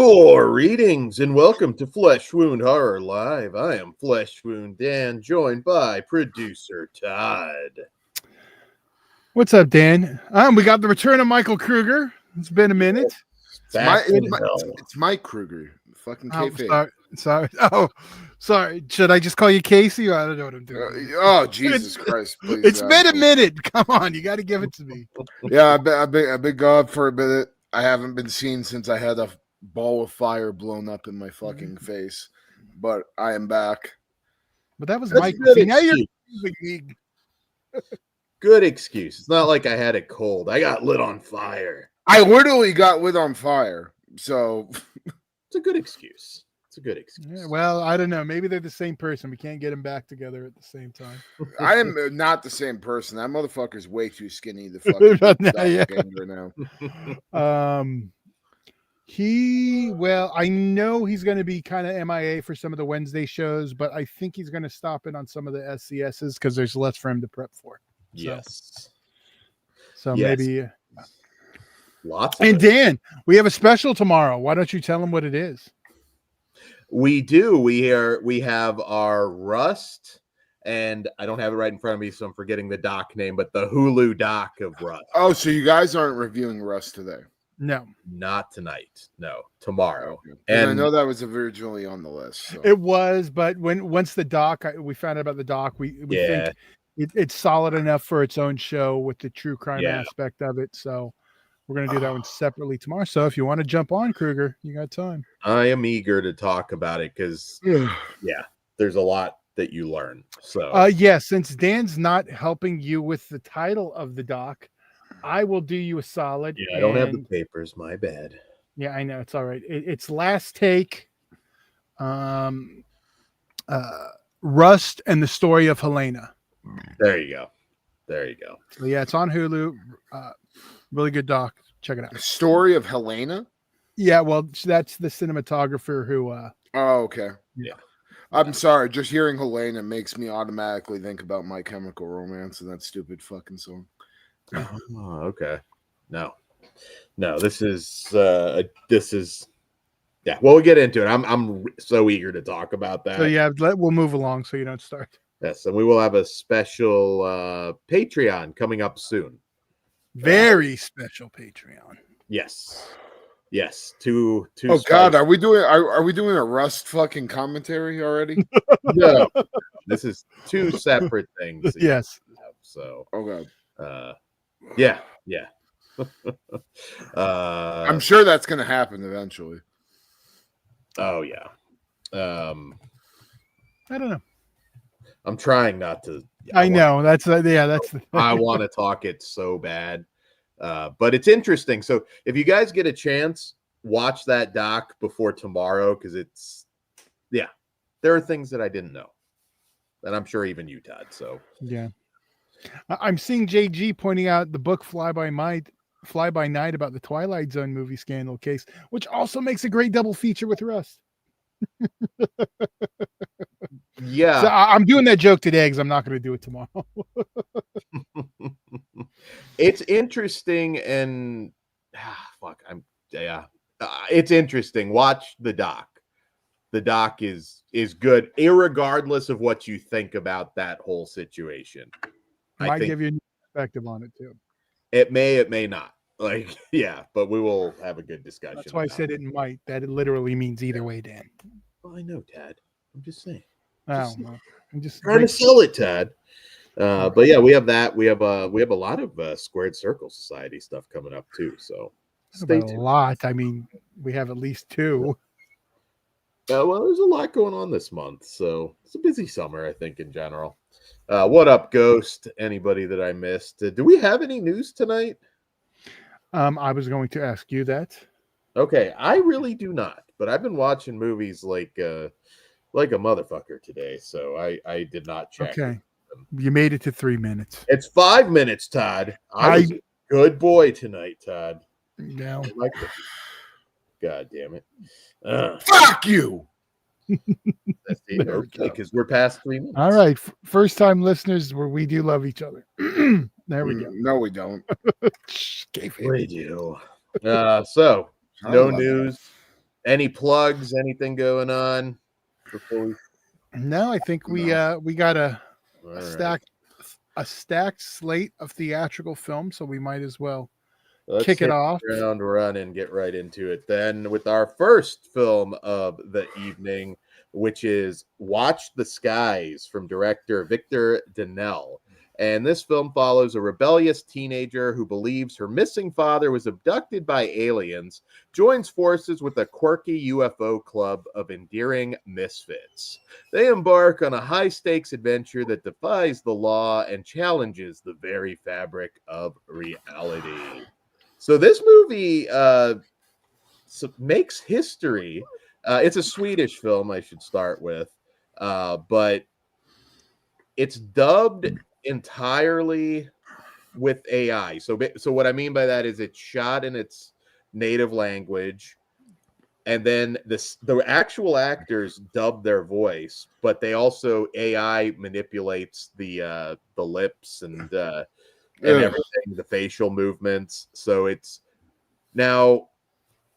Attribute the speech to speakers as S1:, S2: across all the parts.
S1: Greetings and welcome to Flesh Wound Horror Live. I am Flesh Wound Dan, joined by producer Todd.
S2: What's up, Dan? We got the return of Michael Kruger. It's been a minute.
S3: It's Mike Kruger. Fucking kayfabe.
S2: Sorry. Oh, sorry. Should I just call you Casey? I don't know what I'm doing.
S3: Oh, Jesus Christ! Please,
S2: it's been a minute. Come on, you got to give it to me.
S3: Yeah, I've been gone for a minute. I haven't been seen since I had a ball of fire blown up in my fucking face, but I am back.
S2: But that was Mike. See, now you're me.
S1: Good excuse. It's not like I had a cold. I got lit on fire.
S3: I literally got lit on fire. So
S1: it's a good excuse. It's a good excuse.
S2: Yeah, well, I don't know. Maybe they're the same person. We can't get them back together at the same time.
S3: I am not the same person. That motherfucker's way too skinny to fucking
S2: now. I know he's going to be kind of MIA for some of the Wednesday shows, but I think he's going to stop in on some of the SCSs because there's less for him to prep for. So maybe
S1: lots.
S2: And Dan, we have a special tomorrow. Why don't you tell him what it is?
S1: We do. We have our Rust, and I don't have it right in front of me, so I'm forgetting the doc name, but the Hulu doc of Rust.
S3: Oh, so you guys aren't reviewing Rust today?
S2: No,
S1: not tonight. No, tomorrow.
S3: And I know that was originally on the list. So.
S2: It was, but once the doc, we found out about the doc, we think it's solid enough for its own show with the true crime aspect of it. So we're going to do that one separately tomorrow. So if you want to jump on, Kruger, you got time.
S1: I am eager to talk about it because, there's a lot that you learn. So,
S2: since Dan's not helping you with the title of the doc, I will do you a solid.
S1: Yeah, I don't have the papers. My bad.
S2: Yeah, I know. It's all right. It's Last Take, Rust, and the Story of Helena.
S1: There you go.
S2: So yeah, it's on Hulu. Really good doc. Check it out.
S3: The Story of Helena?
S2: Yeah, well, that's the cinematographer who
S3: Oh, okay.
S1: Yeah.
S3: I'm sorry, just hearing Helena makes me automatically think about My Chemical Romance and that stupid fucking song.
S1: Oh, okay. No, this is we'll get into it. I'm so eager to talk about that.
S2: So we'll move along so you don't start.
S1: Yes, and we will have a special Patreon coming up soon.
S2: Very special Patreon.
S1: Yes. Two.
S3: Oh God, are we doing a Rust fucking commentary already?
S1: No, this is two separate things.
S2: Yes.
S3: So. Oh God.
S1: Yeah.
S3: I'm sure that's going to happen eventually.
S1: Oh yeah.
S2: I don't know.
S1: I'm trying not to.
S2: I know that's the
S1: I want to talk it so bad, but it's interesting. So if you guys get a chance, watch that doc before tomorrow because there are things that I didn't know, and I'm sure even you, Todd. So
S2: yeah. I'm seeing JG pointing out the book Fly By Night about the Twilight Zone movie scandal case, which also makes a great double feature with Rust.
S1: Yeah.
S2: So I'm doing that joke today because I'm not going to do it tomorrow.
S1: It's interesting and it's interesting. Watch the doc. The doc is good, irregardless of what you think about that whole situation.
S2: Might give you a new perspective on it too.
S1: It may not. But we will have a good discussion.
S2: That's why I said it might. That it literally means either way, Dan.
S1: Well, I know, Tad. I'm just saying.
S2: I'm just
S1: trying to sell it, Tad. But yeah, we have that. We have a lot of Squared Circle Society stuff coming up too. So stay tuned.
S2: A lot. I mean, we have at least two.
S1: Well, there's a lot going on this month, so it's a busy summer, I think, in general. What up, Ghost? Anybody that I missed? Do we have any news tonight?
S2: I was going to ask you that.
S1: Okay, I really do not, but I've been watching movies like a motherfucker today, so I did not check.
S2: Okay, you made it to 3 minutes.
S1: It's 5 minutes, Todd. I was a good boy tonight, Todd.
S2: No.
S1: God damn it.
S3: Fuck you.
S1: Because we're past 3 minutes.
S2: All right. First time listeners, where we do love each other. There we go.
S3: No, we don't.
S1: We do. So no news. Any plugs? Anything going on before we?
S2: No, I think we got a
S1: Right.
S2: stacked slate of theatrical films, so we might as well
S1: Let's
S2: kick it
S1: hit
S2: off.
S1: the ground running, get right into it then with our first film of the evening, which is Watch the Skies from director Victor Denel. And this film follows a rebellious teenager who believes her missing father was abducted by aliens, joins forces with a quirky UFO club of endearing misfits. They embark on a high-stakes adventure that defies the law and challenges the very fabric of reality. So this movie makes history. It's a Swedish film, I should start with, but it's dubbed entirely with AI. So what I mean by that is it's shot in its native language, and then the actual actors dub their voice, but they also AI manipulates the lips and everything, the facial movements. So it's now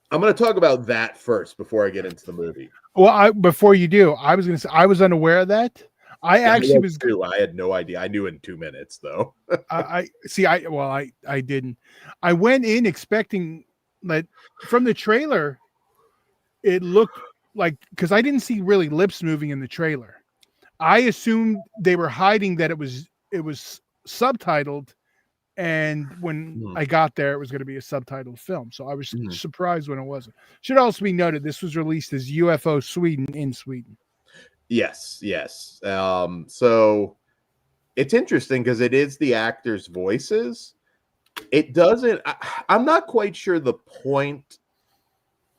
S1: I'm going to talk about that first before I get into the movie.
S2: Well, before you do, I was going to say I was unaware of that. I
S1: had no idea. I knew in 2 minutes though.
S2: I didn't. I went in expecting that from the trailer. It looked like, because I didn't see really lips moving in the trailer. I assumed they were hiding that it was subtitled, and when I got there, it was going to be a subtitled film. So I was surprised when it wasn't. Should also be noted, this was released as UFO Sweden in Sweden.
S1: Yes. So it's interesting because it is the actors' voices. It doesn't. I'm not quite sure the point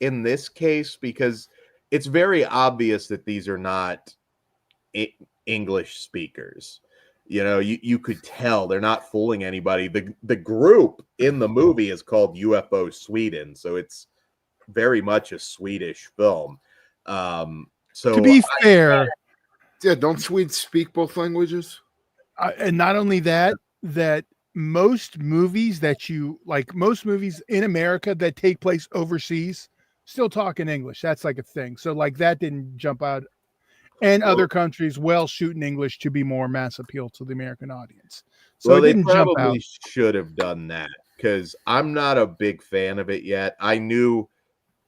S1: in this case, because it's very obvious that these are not English speakers. You know, you could tell they're not fooling anybody. The group in the movie is called UFO Sweden, so it's very much a Swedish film. So
S2: to be fair,
S3: don't Swedes speak both languages?
S2: And not only that most movies most movies in America that take place overseas still talk in English. That's like a thing. So like that didn't jump out. And other countries shoot in English to be more mass appeal to the American audience. So
S1: they
S2: didn't jump out.
S1: Should have done that, because I'm not a big fan of it yet. I knew,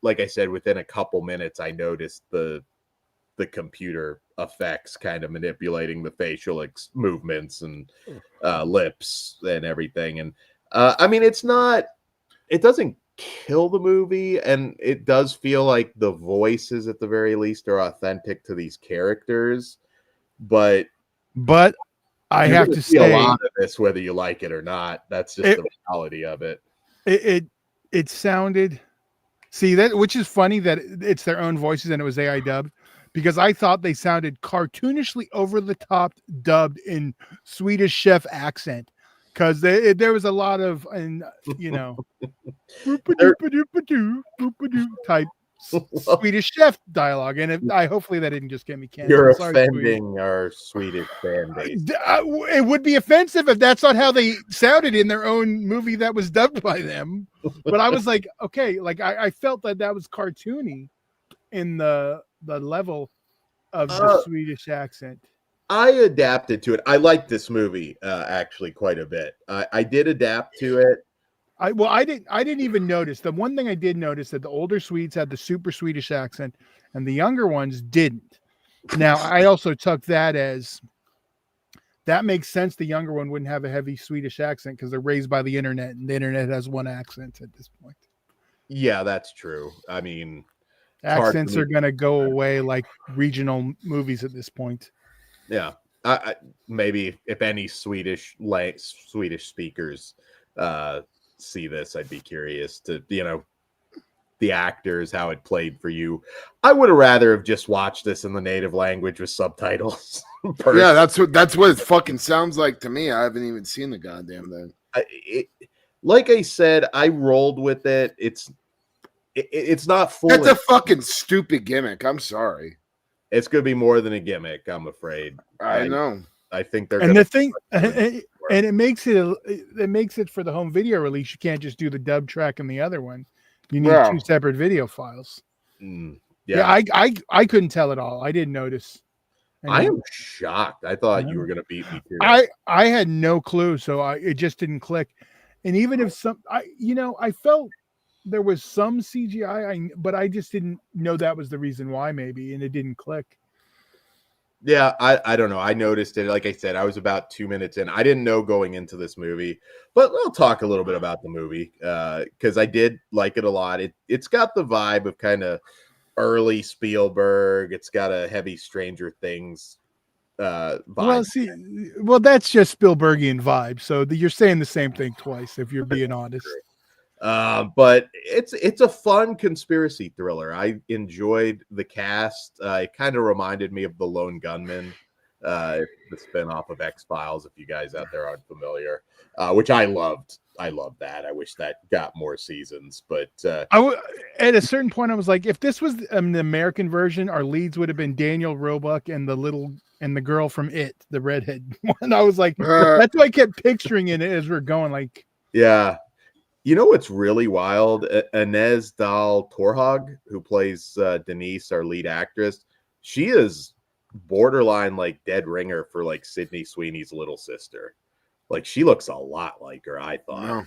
S1: like I said, within a couple minutes, I noticed the computer effects kind of manipulating the facial movements and lips and everything. And I mean, it doesn't kill the movie, and it does feel like the voices at the very least are authentic to these characters, but
S2: I have to say
S1: a lot of this, whether you like it or not, that's just the reality of it.
S2: It sounded, which is funny that it's their own voices and it was AI dubbed, because I thought they sounded cartoonishly over the top dubbed in Swedish chef accent. Because there was a lot of, type Swedish chef dialogue, and hopefully that didn't just get me canceled.
S1: You're offending our Swedish fan base.
S2: It would be offensive if that's not how they sounded in their own movie that was dubbed by them. But I was like, okay, like I felt that was cartoony in the level of the Swedish accent.
S1: I adapted to it. I liked this movie actually quite a bit. I did adapt to it.
S2: I didn't even notice. The one thing I did notice that the older Swedes had the super Swedish accent and the younger ones didn't. Now, I also took that as that makes sense. The younger one wouldn't have a heavy Swedish accent because they're raised by the internet, and the internet has one accent at this point.
S1: Yeah, that's true. I mean,
S2: accents are going to go away like regional movies at this point.
S1: Yeah, I maybe if any Swedish speakers see this, I'd be curious to the actors, how it played for you. I would have rather have just watched this in the native language with subtitles.
S3: Yeah, that's what it fucking sounds like to me. I haven't even seen the goddamn thing.
S1: Like I said, I rolled with it. It's not full.
S3: That's a fucking stupid gimmick. I'm sorry.
S1: It's going to be more than a gimmick, I'm afraid.
S3: I know.
S1: I think they're
S2: and the thing, and it makes it for the home video release. You can't just do the dub track and the other one. You need two separate video files. Yeah, I couldn't tell at all. I didn't notice.
S1: I am shocked. I thought you were going to beat me too.
S2: I had no clue, so it just didn't click. And even if I felt there was some CGI, but I just didn't know that was the reason why, maybe, and it didn't click.
S1: Yeah, I don't know. I noticed it. Like I said, I was about 2 minutes in. I didn't know going into this movie, but I'll talk a little bit about the movie because I did like it a lot. It's got the vibe of kind of early Spielberg. It's got a heavy Stranger Things vibe.
S2: Well, that's just Spielbergian vibe. So you're saying the same thing twice, if you're being honest.
S1: But it's a fun conspiracy thriller. I enjoyed the cast. It kind of reminded me of The Lone Gunman, the spinoff of X-Files, if you guys out there aren't familiar, which I loved. I love that. I wish that got more seasons, but
S2: at a certain point, I was like, if this was the American version, our leads would have been Daniel Roebuck and the girl from It, the redhead one. I was like, that's what I kept picturing in it as we're going. Like,
S1: yeah, you know what's really wild? Inez Dahl Torhog, who plays Denise, our lead actress, she is borderline like dead ringer for like Sydney Sweeney's little sister. Like, she looks a lot like her, I thought.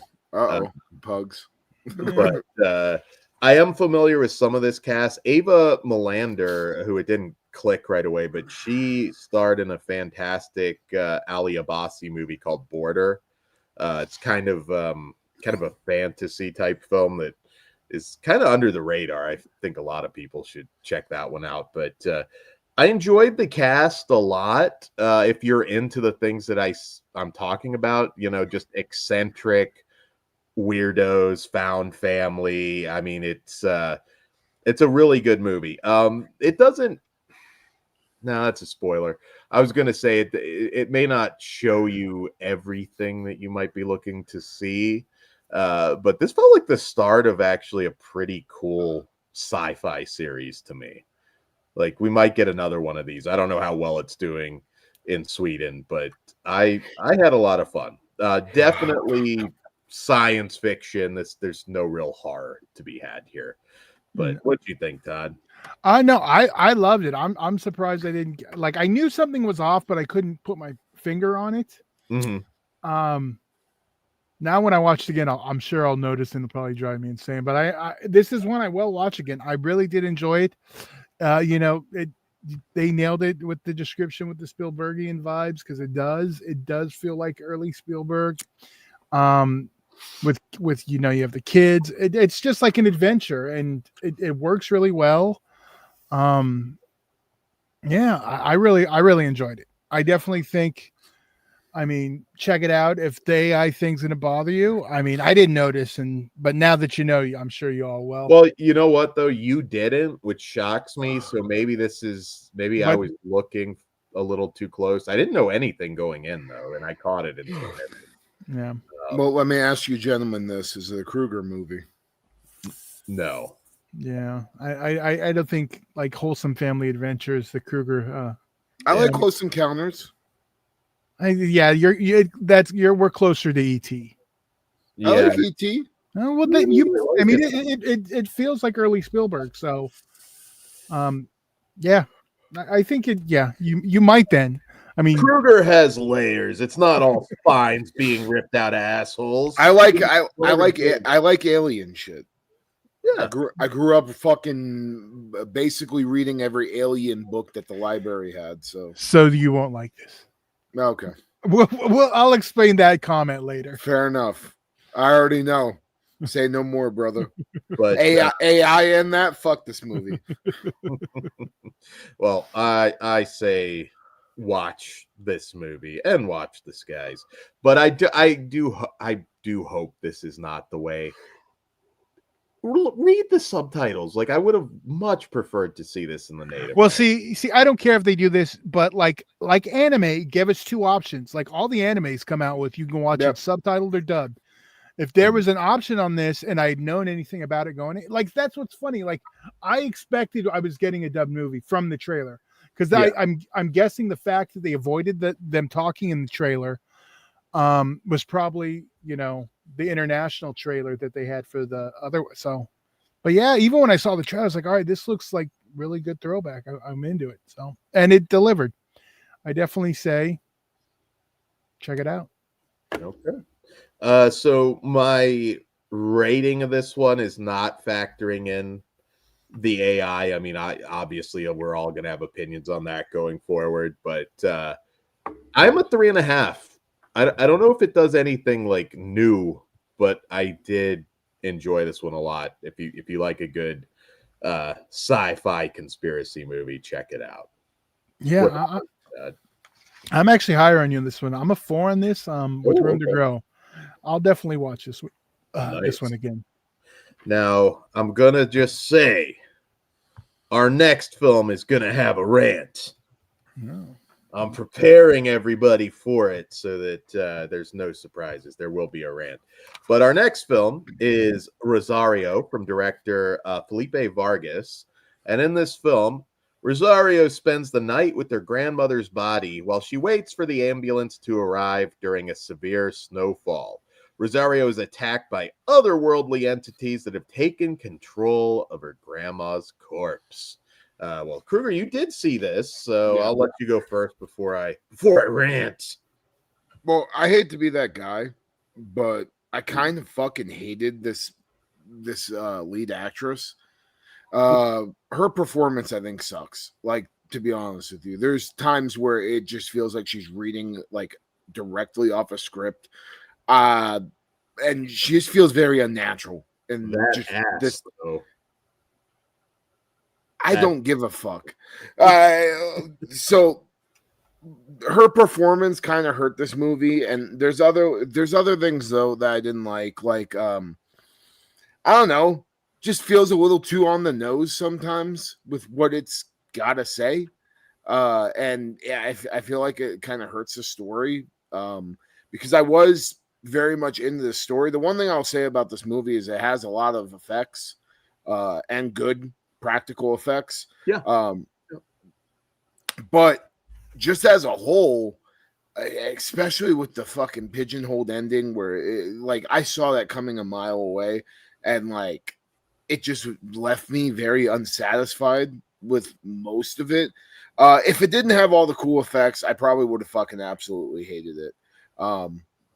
S3: Pugs.
S1: But I am familiar with some of this cast. Ava Melander, who it didn't click right away, but she starred in a fantastic Ali Abbasi movie called Border. It's kind of a fantasy type film that is kind of under the radar. I think a lot of people should check that one out. But I enjoyed the cast a lot. If you're into the things that I'm talking about, just eccentric weirdos, found family. I mean, it's a really good movie. It doesn't. No, that's a spoiler. I was going to say it may not show you everything that you might be looking to see, but this felt like the start of actually a pretty cool sci-fi series to me. Like, we might get another one of these. I don't know how well it's doing in Sweden, but I had a lot of fun. Definitely science fiction. There's no real horror to be had here. But what do you think, Todd?
S2: No, I loved it. I'm surprised I didn't I knew something was off, but I couldn't put my finger on it.
S1: Mm-hmm.
S2: Now when I watch it again, I'm sure I'll notice and it'll probably drive me insane. But this is one I will watch again. I really did enjoy it. They nailed it with the description with the Spielbergian vibes, because it does feel like early Spielberg. With you have the kids. It's just like an adventure, and it works really well. Yeah, I really enjoyed it. I definitely think. I mean, check it out. If the AI thing's going to bother you, I mean, I didn't notice, but now that you know, I'm sure you all will.
S1: Well, you know what though, you didn't, which shocks me. So maybe I was looking a little too close. I didn't know anything going in though, and I caught it.
S2: Yeah.
S3: Well, let me ask you, gentlemen, this is it a Kruger movie?
S1: No.
S2: Yeah, I don't think like Wholesome Family Adventures, the Kruger.
S3: I like Close Encounters.
S2: We're closer to ET.
S3: Yeah. I like ET.
S2: Oh, well, then it feels like early Spielberg. So, yeah, I think you might then. I mean,
S1: Kruger has layers. It's not all spines being ripped out of assholes.
S3: I like alien shit.
S1: Yeah,
S3: I grew up fucking basically reading every alien book that the library had. So
S2: you won't like this.
S3: Okay.
S2: I'll explain that comment later.
S3: Fair enough. I already know. Say no more, brother.
S1: But
S3: AI in that, fuck this movie.
S1: Well, I say watch this movie and watch The Skies. But I do hope this is not the way. Read the subtitles. Like, I would have much preferred to see this in the native.
S2: Well, see, I don't care if they do this, but like anime, give us two options. Like all the animes come out with, you can watch it subtitled or dubbed. If there was an option on this and I had known anything about it going, like, that's what's funny. Like, I expected I was getting a dubbed movie from the trailer, because I'm guessing the fact that they avoided them talking in the trailer was probably the international trailer that they had for the other. So But yeah, even when I saw the trailer, I was like, all right, this looks like really good throwback. I'm into it. So, and it delivered. I definitely say, check it out.
S1: Okay. So my rating of this one is not factoring in the AI. I mean, obviously we're all gonna have opinions on that going forward, but I'm a 3.5. I don't know if it does anything like new, but I did enjoy this one a lot. If you like a good sci-fi conspiracy movie, check it out.
S2: Yeah, I'm actually higher on you on this one. I'm a 4 on this. With room to grow. I'll definitely watch this this one again.
S1: Now I'm gonna just say, our next film is gonna have a rant.
S2: No.
S1: I'm preparing everybody for it so that there's no surprises. There will be a rant. But our next film is Rosario from director Felipe Vargas. And in this film, Rosario spends the night with her grandmother's body while she waits for the ambulance to arrive during a severe snowfall. Rosario is attacked by otherworldly entities that have taken control of her grandma's corpse. Well, Kruger, you did see this, so I'll let you go first before I rant.
S3: Well, I hate to be that guy, but I kind of fucking hated this lead actress. Her performance, I think, sucks. Like, to be honest with you, there's times where it just feels like she's reading like directly off a script, and she just feels very unnatural. And
S1: That
S3: just
S1: ass,
S3: this.
S1: though.
S3: I don't give a fuck. So her performance kind of hurt this movie, and there's other things though that I didn't like. Like I don't know, just feels a little too on the nose sometimes with what it's gotta say. And yeah, I feel like it kind of hurts the story. Because I was very much into the story. The one thing I'll say about this movie is it has a lot of effects, and good practical effects.
S1: Yeah.
S3: But just as a whole, especially with the fucking pigeonholed ending where like I saw that coming a mile away, and like it just left me very unsatisfied with most of it. If it didn't have all the cool effects, I probably would have fucking absolutely hated it.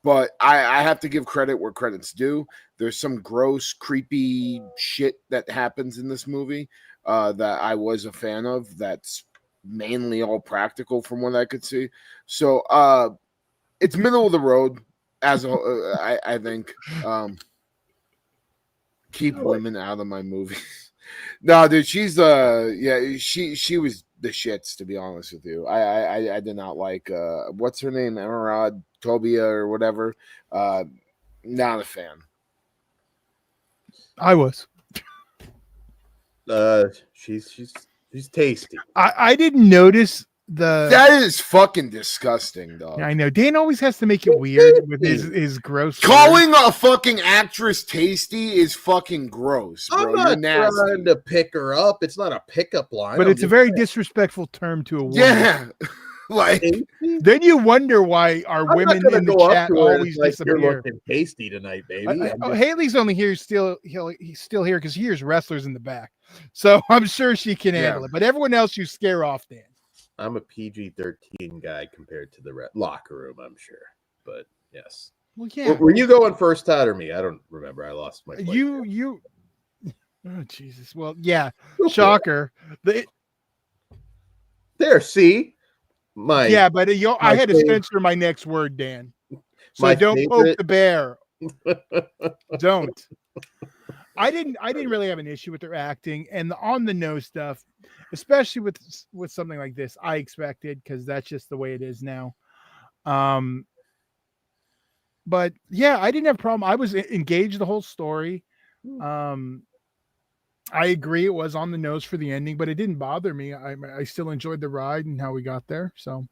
S3: But I have to give credit where credit's due. There's some gross, creepy shit that happens in this movie that I was a fan of. That's mainly all practical from what I could see. So it's middle of the road, as I think. Keep women out of my movies. No, dude, she's she was the shits, to be honest with you. I did not like what's her name, Emerald Tobia or whatever. Not a fan.
S2: I was.
S1: She's tasty.
S2: I didn't notice
S3: that is fucking disgusting, dog.
S2: I know. Dan always has to make it weird with his gross.
S3: Calling a fucking actress tasty is fucking gross, bro.
S1: I'm not trying to pick her up. It's not a pickup line.
S2: But it's a very disrespectful term to a woman.
S3: Yeah. Like,
S2: then you wonder why our women in the chat always disappear.
S1: You're looking tasty tonight, baby.
S2: Haley's only here he's still here because he hears wrestlers in the back, so I'm sure she can handle it. But everyone else, you scare off, Dan.
S1: I'm a PG-13 guy compared to the locker room, I'm sure. But yes.
S2: Well, yeah.
S1: Were you going first, Todd, or me? I don't remember. I lost my.
S2: You. Oh Jesus. Well, yeah. Shocker.
S1: There. See.
S2: Yeah, but I had to censor my next word, Dan. So don't poke the bear. Don't. I didn't really have an issue with their acting and the on the nose stuff, especially with something like this. I expected, because that's just the way it is now. But yeah, I didn't have a problem. I was engaged the whole story. I agree it was on the nose for the ending, but it didn't bother me. I still enjoyed the ride and how we got there. So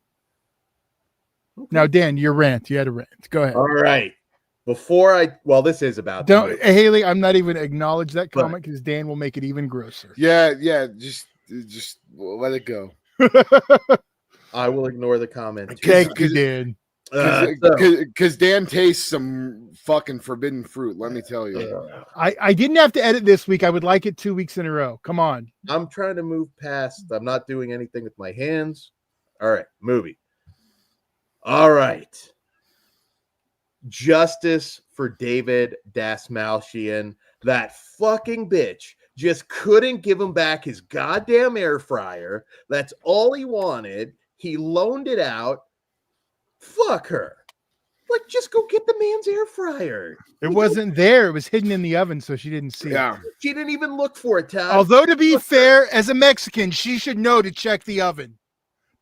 S2: now, Dan, your rant. You had a rant. Go ahead.
S1: All right. This is about
S2: Haley, I'm not even acknowledge that comment because Dan will make it even grosser.
S3: Yeah, just let it go.
S1: I will ignore the comment.
S2: Thank you, Dan.
S3: Because Dan tastes some fucking forbidden fruit. Let me tell you.
S2: I didn't have to edit this week. I would like it 2 weeks in a row. Come on.
S1: I'm trying to move past. I'm not doing anything with my hands. All right, movie. All right. Justice for David Dastmalchian. That fucking bitch just couldn't give him back his goddamn air fryer. That's all he wanted. He loaned it out. Fuck her. Like, just go get the man's air fryer.
S2: It wasn't there. It was hidden in the oven, so she didn't see it.
S1: She didn't even look for it, Todd.
S2: Although, to be fair, as a Mexican, she should know to check the oven.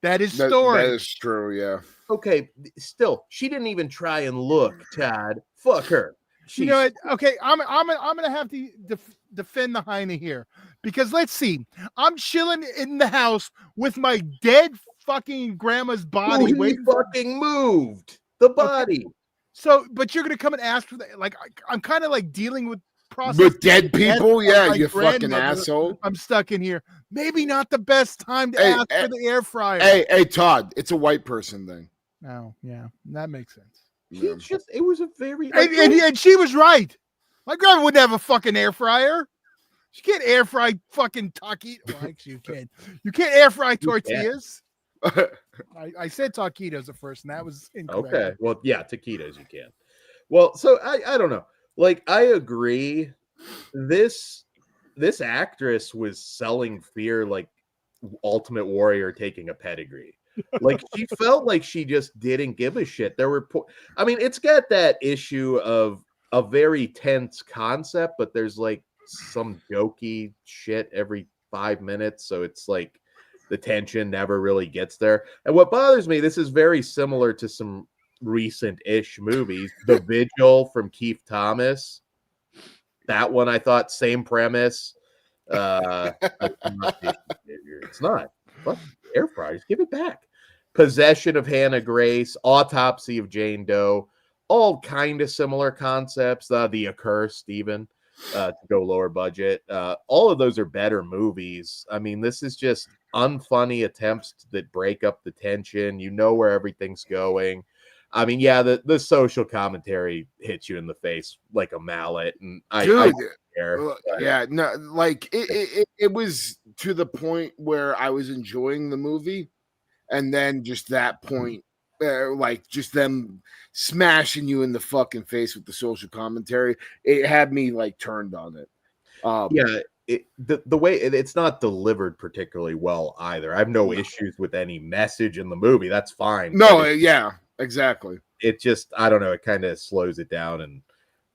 S2: That is story.
S3: That is true, yeah.
S1: Okay, still, she didn't even try and look, Todd. Fuck her.
S2: You know what? Okay, I'm gonna have to defend the Heine here, because let's see. I'm chilling in the house with my dead fucking grandma's body.
S1: He fucking moved the body.
S2: Okay. So, but you're gonna come and ask for that? Like, I'm kind of like dealing with
S3: dead people. Yeah, you fucking asshole.
S2: I'm stuck in here. Maybe not the best time to ask for the air fryer.
S3: Hey, Todd, it's a white person thing.
S2: Oh, yeah, that makes sense.
S1: It was a very
S2: and she was right. My grandma wouldn't have a fucking air fryer. She can't air fry fucking taquitos. Well, actually, you can. You can't air fry tortillas. I said taquitos at first, and that was incorrect.
S1: Okay. Well, yeah, taquitos you can. Well, so I don't know. Like, I agree. This actress was selling fear like Ultimate Warrior taking a pedigree. Like, she felt like she just didn't give a shit. There were, I mean, it's got that issue of a very tense concept, but there's like some jokey shit every 5 minutes. So it's like the tension never really gets there. And what bothers me, this is very similar to some recent-ish movies. The Vigil from Keith Thomas. That one, I thought, same premise. It's not. Fuck air fryers. Give it back. Possession of Hannah Grace, Autopsy of Jane Doe, all kind of similar concepts. The Accursed, even to go lower budget. All of those are better movies. I mean, this is just unfunny attempts that break up the tension. You know where everything's going. I mean, yeah, the social commentary hits you in the face like a mallet, and I don't care.
S3: Yeah, no, like it was to the point where I was enjoying the movie. And then just that point, like just them smashing you in the fucking face with the social commentary, it had me like turned on it.
S1: The way it's not delivered particularly well either. I have no issues with any message in the movie. That's fine.
S3: No, yeah, exactly.
S1: It just, I don't know, it kind of slows it down and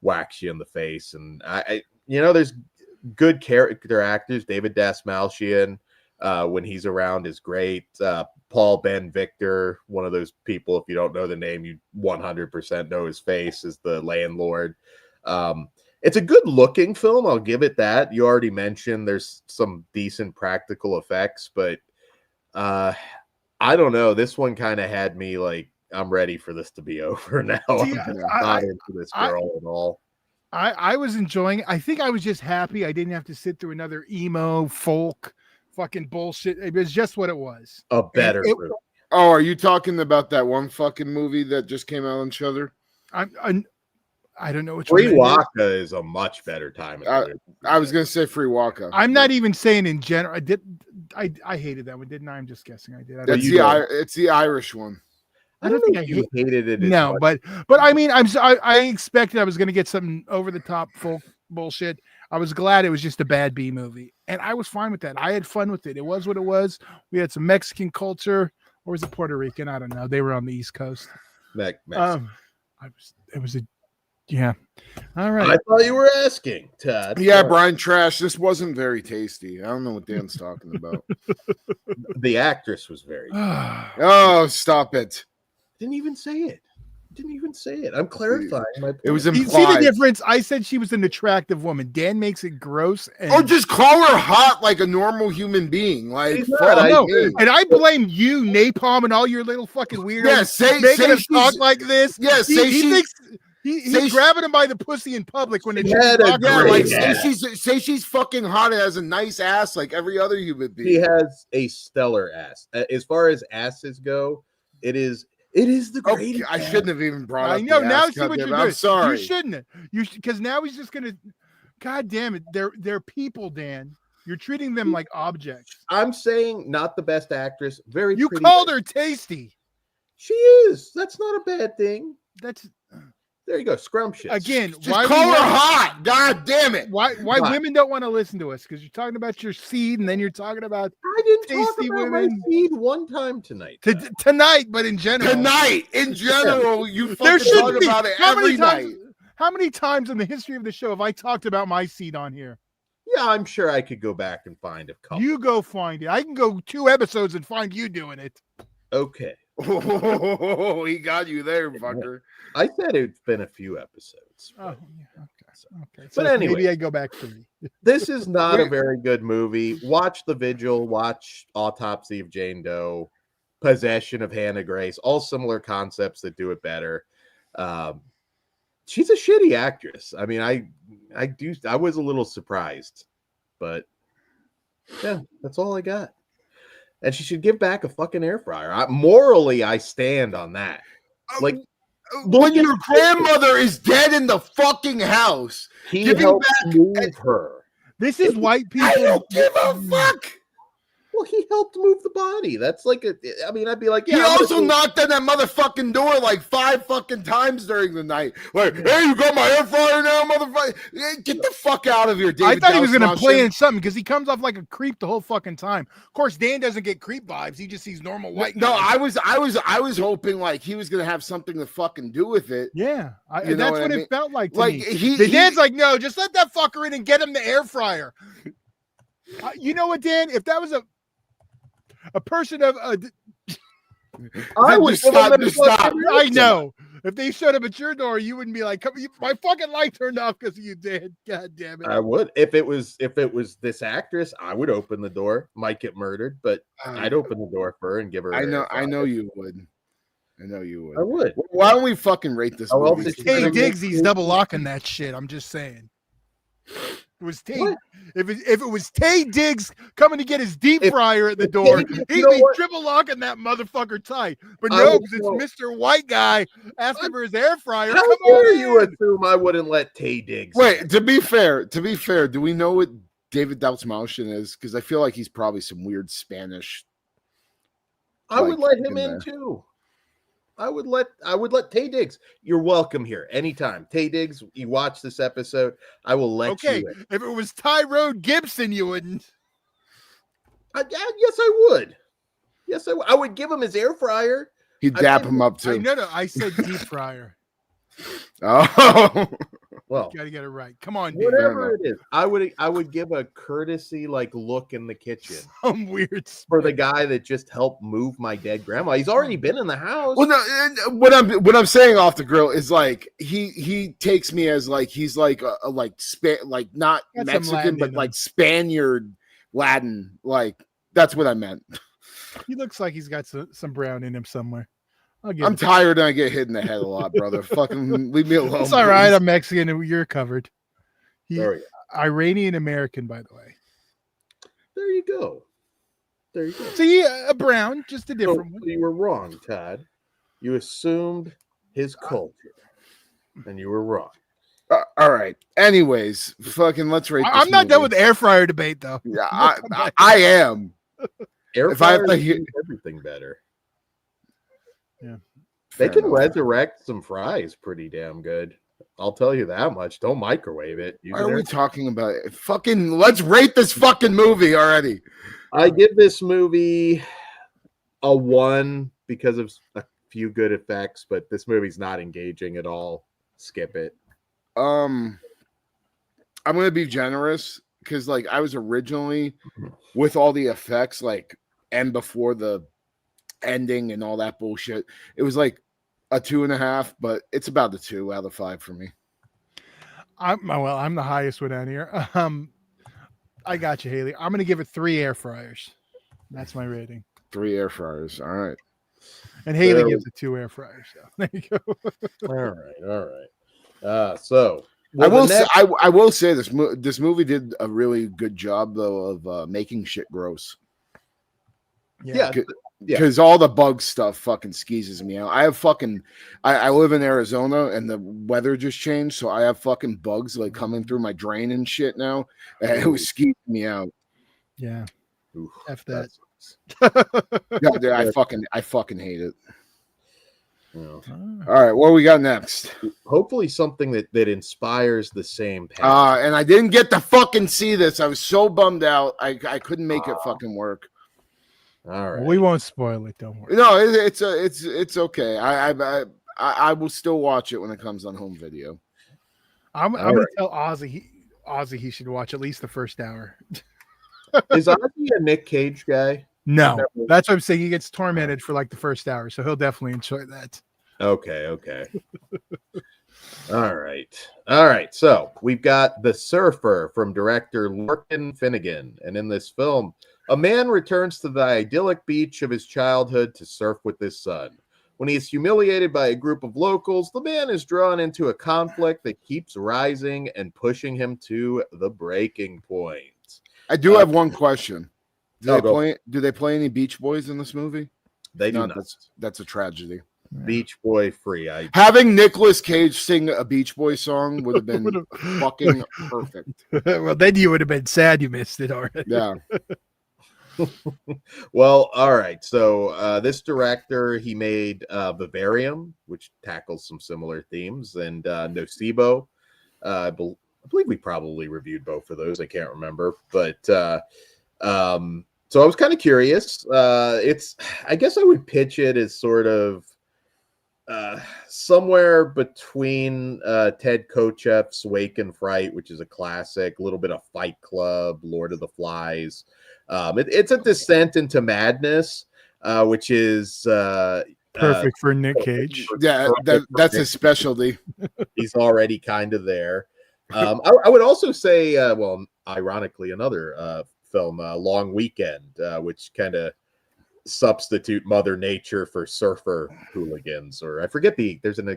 S1: whacks you in the face. And I there's good character actors. David Dastmalchian, when he's around, is great. Paul Ben Victor, one of those people, if you don't know the name, you 100% know his face, is the landlord. It's a good looking film. I'll give it that. You already mentioned there's some decent practical effects, but I don't know. This one kind of had me like, I'm ready for this to be over now. I'm not into this girl at all.
S2: I was enjoying it. I think I was just happy I didn't have to sit through another emo folk fucking bullshit. It was just what it was.
S1: A better movie.
S3: Oh, are you talking about that one fucking movie that just came out on Shudder?
S2: I don't know which
S1: Free
S2: one.
S1: Waka is a much better time.
S3: I was gonna say Free Waka.
S2: I'm not even saying in general. I hated that one, didn't I? I'm just guessing I did.
S3: It's the Irish one.
S1: I don't think I hated it.
S2: No, but I mean, I expected I was going to get some over the top folk bullshit. I was glad it was just a bad B movie, and I was fine with that. I had fun with it. It was what it was. We had some Mexican culture, or was it Puerto Rican? I don't know. They were on the East Coast.
S1: Mexican.
S2: Yeah. All right.
S1: I thought you were asking, Todd.
S3: Yeah, Brian Trash. This wasn't very tasty. I don't know what Dan's talking about.
S1: The actress was very good.
S3: Oh, stop it.
S1: Didn't even say it. I'm clarifying my point.
S3: It was implied.
S2: You see the difference? I said she was an attractive woman. Dan makes it gross.
S3: Or just call her hot like a normal human being. Like,
S2: and I blame you, Napalm, and all your little fucking weirdos.
S3: Yeah, say
S2: him talk like this.
S3: Yeah,
S2: he's grabbing him by the pussy in public when
S3: say she's fucking hot and has a nice ass like every other human being.
S1: She has a stellar ass. As far as asses go, it is It is the greatest.
S3: I shouldn't have even brought up.
S2: I know.
S3: The
S2: Now
S3: ass
S2: see what
S3: cut,
S2: you're
S3: I'm
S2: doing.
S3: sorry.
S2: You shouldn't. Because now he's just gonna. God damn it! They're people, Dan. You're treating them like objects.
S1: I'm saying not the best actress. Very.
S2: You
S1: pretty
S2: called her tasty.
S1: She is. That's not a bad thing.
S2: That's.
S1: There you go. Scrumptious.
S2: Again,
S3: Just
S2: why
S3: call her hot. God damn it.
S2: Why women don't want to listen to us? Because you're talking about your seed, and then you're talking about
S1: I didn't talk
S2: tasty
S1: about
S2: women.
S1: my seed one time tonight.
S2: Tonight, but in general.
S3: Tonight, in general, you
S2: There
S3: fucking talk
S2: shouldn't be.
S3: about it every night.
S2: How many times in the history of the show have I talked about my seed on here?
S1: Yeah, I'm sure I could go back and find a couple.
S2: You go find it. I can go 2 episodes and find you doing it.
S1: Okay.
S3: Oh, he got you there, fucker.
S1: I said it's been a few episodes.
S2: Oh, yeah. Okay.
S1: But anyway,
S2: maybe I go back 3.
S1: This is not a very good movie. Watch The Vigil. Watch Autopsy of Jane Doe. Possession of Hannah Grace. All similar concepts that do it better. She's a shitty actress. I mean, I was a little surprised, but yeah, that's all I got. And she should give back a fucking air fryer. Morally, I stand on that. Like,
S3: when your grandmother is dead in the fucking house,
S1: he
S3: giving
S1: helped
S3: back
S1: move her.
S2: This is white people.
S3: I don't give a fuck.
S1: Well, he helped move the body. That's like I mean, I'd be like, yeah.
S3: He also knocked on that motherfucking door like 5 fucking times during the night. Like, hey, you got my air fryer now, motherfucker. Get the fuck out of here, David.
S2: I thought he was going to play
S3: Dastmalchian.
S2: in something because he comes off like a creep the whole fucking time. Of course, Dan doesn't get creep vibes. He just sees normal white
S3: No,
S2: guys.
S3: I was hoping like he was going to have something to fucking do with it.
S2: Yeah,
S3: You know
S2: that's
S3: what
S2: what
S3: I
S2: it
S3: mean?
S2: felt like to
S3: Like,
S2: me. Dan's like, no, just let that fucker in and get him the air fryer. You know what, Dan? If that was a person of
S1: I would
S3: stop.
S2: I know. If they showed up at your door, you wouldn't be like, "Come, my fucking light turned off because you did." God damn it!
S1: I would. If it was this actress, I would open the door. Might get murdered, but I'd open the door for her and give her.
S3: I know you would. I know you would.
S1: I would.
S3: Why don't we fucking rate this
S1: Oh,
S3: movie?
S2: Tay Diggs, he's double locking that shit. I'm just saying. It was Tay. If it was Tay Diggs coming to get his deep fryer at the door, he'd be triple locking that motherfucker tight. But no, because it's Mr. White Guy asking for his air fryer.
S1: How dare you assume I wouldn't let Tay Diggs?
S3: Wait, to be fair, do we know what David Dastmalchian is? Because I feel like he's probably some weird Spanish.
S1: I would let him in too. I would let Tay Diggs. You're welcome here anytime. Tay Diggs, you watch this episode, I will let you in.
S2: If it was Tyrone Gibson, you wouldn't.
S1: Yes, I would. Yes, I would. I would give him his air fryer.
S3: He'd dap him up too.
S2: No, I said deep fryer.
S3: Oh,
S1: well,
S2: you gotta get it right. Come on, dude.
S1: Whatever it is, I would give a courtesy like look in the kitchen.
S2: Some weird
S1: for the guy that just helped move my dead grandma. He's already been in the house.
S3: Well, no, what I'm saying off the grill is like he takes me as like he's like a like not Mexican but like Spaniard Latin. Like that's what I meant.
S2: He looks like he's got some brown in him somewhere.
S3: I'm tired and I get hit in the head a lot, brother. Fucking leave me alone.
S2: It's all right. I'm Mexican and you're covered.
S1: He's
S2: Iranian American, by the way.
S1: There you go. There you go.
S2: See, a brown, just a different one.
S1: You were wrong, Todd. You assumed his culture, and you were wrong.
S3: All right. Anyways, fucking let's rate.
S2: I'm not done with the air fryer debate, though.
S3: Yeah, I am.
S1: Air fryer makes everything better.
S2: Yeah,
S1: they can resurrect some fries pretty damn good. I'll tell you that much. Don't microwave it.
S3: Why are we talking about it? Fucking let's rate this fucking movie already.
S1: I give this movie a 1 because of a few good effects, but this movie's not engaging at all. Skip it.
S3: I'm gonna be generous because like I was originally with all the effects, like and before the ending and all that bullshit, it was like a 2.5, but it's about the 2 out of 5 for me. I'm
S2: the highest one down here. I got you, Haley. I'm gonna give it 3 air fryers. That's my rating.
S3: 3 air fryers. All right.
S2: And Haley gives it 2 air fryers. So there you go.
S1: All right. So
S3: I will say this movie did a really good job though of making shit gross.
S1: Yeah.
S3: because all the bug stuff fucking skeezes me out. I live in Arizona and the weather just changed, so I have fucking bugs like coming through my drain and shit now, and it was skeezing me out.
S2: Yeah.
S1: Oof,
S2: F that.
S3: Yeah, dude, I fucking hate it.
S1: Yeah.
S3: All right, what we got next?
S1: Hopefully something that inspires the same passion.
S3: And I didn't get to fucking see this. I was so bummed out. I couldn't make it fucking work.
S1: All right.
S2: We won't spoil it. Don't worry.
S3: No, it's okay. I will still watch it when it comes on home video.
S2: I'm gonna tell Aussie he should watch at least the first hour.
S1: Is Aussie a Nic Cage guy?
S2: No, that's what I'm saying. He gets tormented for like the first hour, so he'll definitely enjoy that.
S1: Okay. All right. So we've got The Surfer from director Lorcan Finnegan. And in this film, a man returns to the idyllic beach of his childhood to surf with his son. When he is humiliated by a group of locals, the man is drawn into a conflict that keeps rising and pushing him to the breaking point.
S3: I do have one question.
S1: Do
S3: they play any Beach Boys in this movie?
S1: They do not.
S3: That's a tragedy.
S1: Beach Boy free.
S3: Having Nicolas Cage sing a Beach Boy song would have been fucking perfect.
S2: Well, then you would have been sad you missed it already.
S3: Yeah.
S1: Well, all right. So this director, he made Vivarium, which tackles some similar themes, and Nocebo. I believe we probably reviewed both of those. I can't remember, but so I was kind of curious. I guess I would pitch it as sort of somewhere between Ted Kocheff's Wake and Fright, which is a classic, a little bit of Fight Club, Lord of the Flies. It's a descent into madness, which is
S2: perfect for Nic Cage.
S3: Yeah, that's his specialty.
S1: He's already kind of there. I would also say, well, ironically, another film, Long Weekend, which kind of substitute Mother Nature for surfer hooligans, or I forget there's a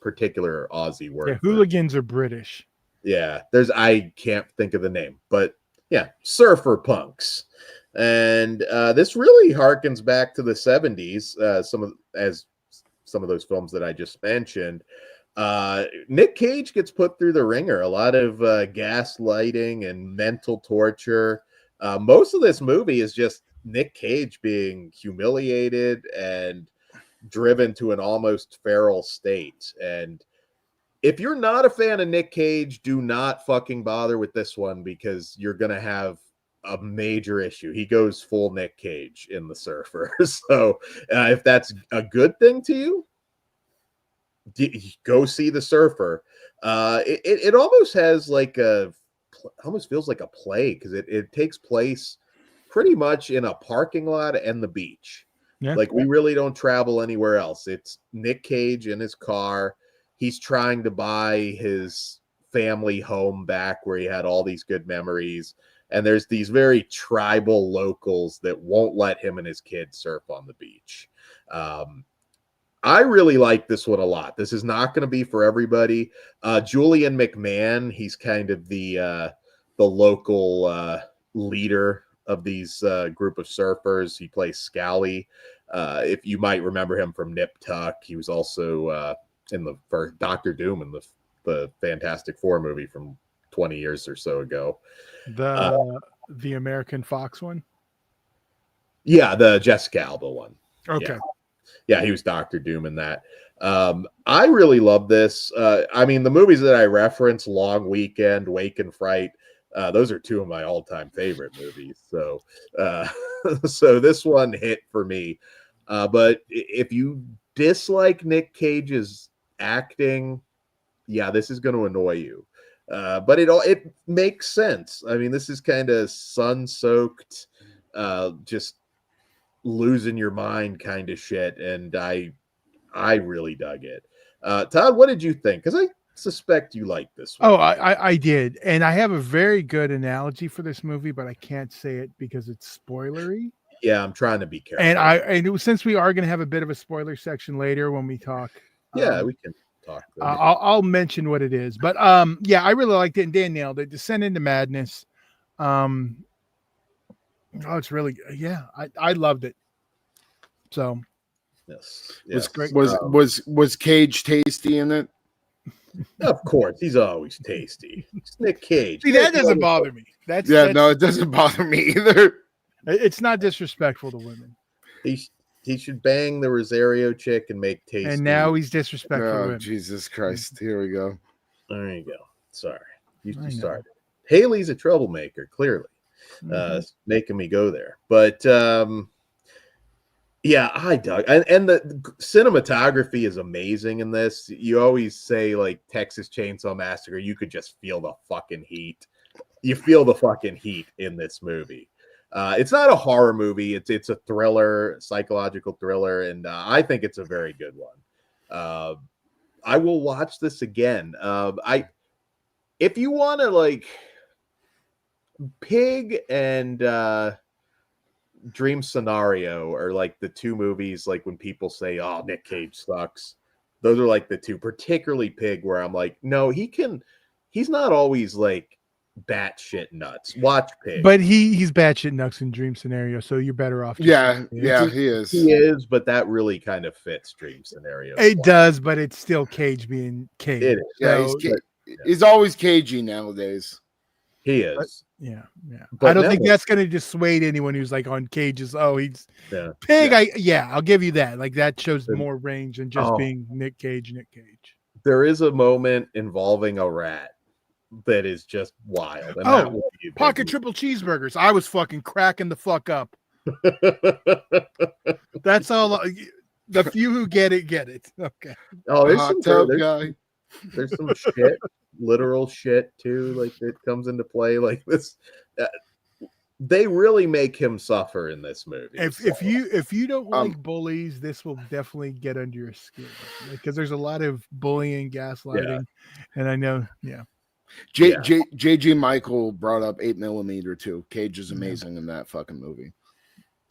S1: particular Aussie word.
S2: Yeah, hooligans are British.
S1: Yeah, I can't think of the name, but yeah, surfer punks. And this really harkens back to the 70s, some of those films that I just mentioned. Nic Cage gets put through the ringer, a lot of gaslighting and mental torture. Most of this movie is just Nic Cage being humiliated and driven to an almost feral state. And if you're not a fan of Nic Cage, do not fucking bother with this one, because you're going to have a major issue. He goes full Nic Cage in The Surfer. So if that's a good thing to you, go see The Surfer. It almost has like almost feels like a play, because it takes place pretty much in a parking lot and the beach.
S2: Yeah.
S1: Like, we really don't travel anywhere else. It's Nic Cage in his car. He's trying to buy his family home back where he had all these good memories. And there's these very tribal locals that won't let him and his kids surf on the beach. I really like this one a lot. This is not going to be for everybody. Julian McMahon, he's kind of the local leader of these group of surfers. He plays Scally. If you might remember him from Nip Tuck, he was also in the first Doctor Doom in the Fantastic Four movie from 20 years or so ago.
S2: The American Fox one?
S1: Yeah, the Jessica Alba one.
S2: Okay.
S1: Yeah, he was Doctor Doom in that. I really love this. I mean, the movies that I reference, Long Weekend, Wake and Fright, those are two of my all-time favorite movies. So so this one hit for me. But if you dislike Nic Cage's acting, yeah, this is going to annoy you. But it makes sense. I mean, this is kind of sun-soaked, just losing your mind kind of shit, and I really dug it. Todd, what did you think? Because I suspect you liked this one.
S2: Oh, I did, and I have a very good analogy for this movie, but I can't say it because it's spoilery.
S1: Yeah, I'm trying to be careful.
S2: And since we are going to have a bit of a spoiler section later when we talk,
S1: yeah, we can talk.
S2: I'll mention what it is, but yeah, I really liked it, and Dan nailed it. Descent into Madness. Oh, it's really, yeah, I loved it. So
S1: Yes.
S3: Was
S2: great.
S3: was Cage tasty in it?
S1: Of course, he's always tasty. It's Nic Cage.
S2: See, that doesn't bother me. That's
S3: No, it doesn't bother me either.
S2: It's not disrespectful to women.
S1: He should bang the Rosario chick and make tasty.
S2: And now he's disrespectful to women.
S3: Jesus Christ! Here we go.
S1: There you go. Sorry, you started. Haley's a troublemaker, clearly, making me go there. But yeah, I dug, and the cinematography is amazing in this. You always say like Texas Chainsaw Massacre, you could just feel the fucking heat. You feel the fucking heat in this movie. It's not a horror movie. It's a thriller, psychological thriller, and I think it's a very good one. I will watch this again. If you want to like Pig and Dream Scenario are like the two movies like when people say, "Oh, Nic Cage sucks." Those are like the two, particularly Pig, where I'm like, no, he's not always like batshit nuts. Watch Pig.
S2: But he's batshit nuts in Dream Scenario, so you're better off.
S3: He is.
S1: He is, but that really kind of fits Dream Scenario.
S2: It does, but it's still Cage being Cage.
S1: It is.
S3: Yeah, he's always cagey nowadays.
S1: He is.
S2: Yeah.
S1: But
S2: I don't think that's going to dissuade anyone who's like on Cage's. Oh, he's Pig. I'll give you that. Like that shows more range than just being Nic Cage.
S1: There is a moment involving a rat that is just wild. And
S2: pocket triple cheeseburgers. I was fucking cracking the fuck up. That's all. The few who get it. Okay.
S1: Oh, there's some shit, literal shit too. Like it comes into play like this. They really make him suffer in this movie.
S2: If you don't like bullies, this will definitely get under your skin because there's a lot of bullying, gaslighting, and I know,
S3: JG Michael brought up 8mm too. Cage is amazing in that fucking movie.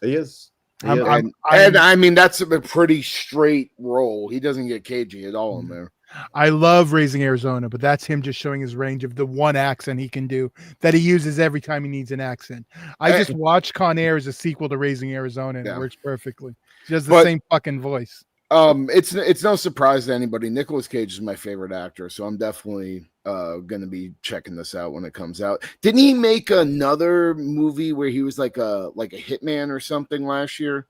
S1: He is.
S3: And I mean that's a pretty straight role. He doesn't get cagey at all in there.
S2: I love Raising Arizona, but that's him just showing his range of the one accent he can do that he uses every time he needs an accent. I just watched Con Air as a sequel to Raising Arizona, and it works perfectly. He does the same fucking voice.
S3: It's no surprise to anybody. Nicolas Cage is my favorite actor, so I'm definitely gonna be checking this out when it comes out. Didn't he make another movie where he was like a hitman or something last year?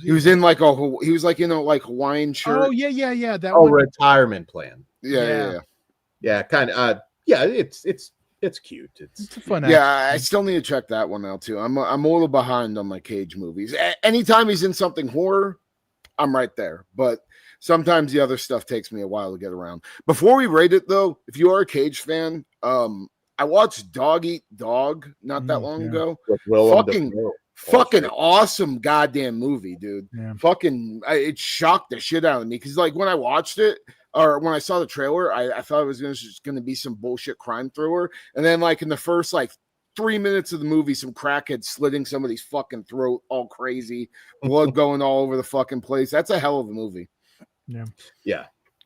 S3: He was in like Hawaiian shirt.
S2: Oh yeah. That
S1: Retirement Plan.
S3: Yeah.
S1: Kind of. It's cute. It's
S2: a fun.
S3: I still need to check that one out too. I'm a little behind on my Cage movies. Anytime he's in something horror, I'm right there. But sometimes the other stuff takes me a while to get around. Before we rate it though, if you are a Cage fan, I watched Dog Eat Dog not that long ago. Fucking awesome goddamn movie, dude. It shocked the shit out of me because like when I watched it or when I saw the trailer, I thought it was just gonna be some bullshit crime thriller, and then like in the first like 3 minutes of the movie, some crackhead slitting somebody's fucking throat all crazy, blood going all over the fucking place. That's a hell of a movie.
S1: Yeah.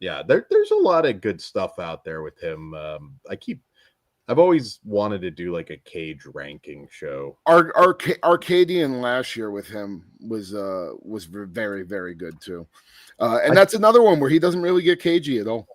S1: There's a lot of good stuff out there with him. I've always wanted to do like a Cage ranking show.
S3: Arcadian last year with him was very, very good too. And that's another one where he doesn't really get cagey at all.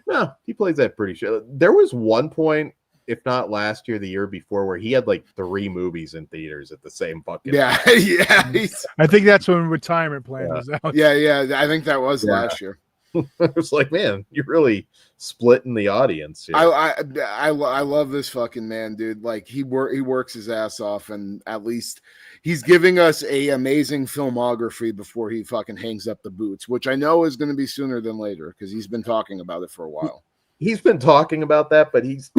S1: No, he plays that pretty sure. There was one point, if not last year, the year before, where he had like 3 movies in theaters at the same fucking
S3: time.
S2: I think that's when Retirement Plan was out.
S3: Yeah. I think that was last year.
S1: I was like, man, you're really splitting the audience here.
S3: I love this fucking man, dude. Like he works his ass off, and at least he's giving us a amazing filmography before he fucking hangs up the boots, which I know is going to be sooner than later because he's been talking about it for a while.
S1: He's been talking about that, but he's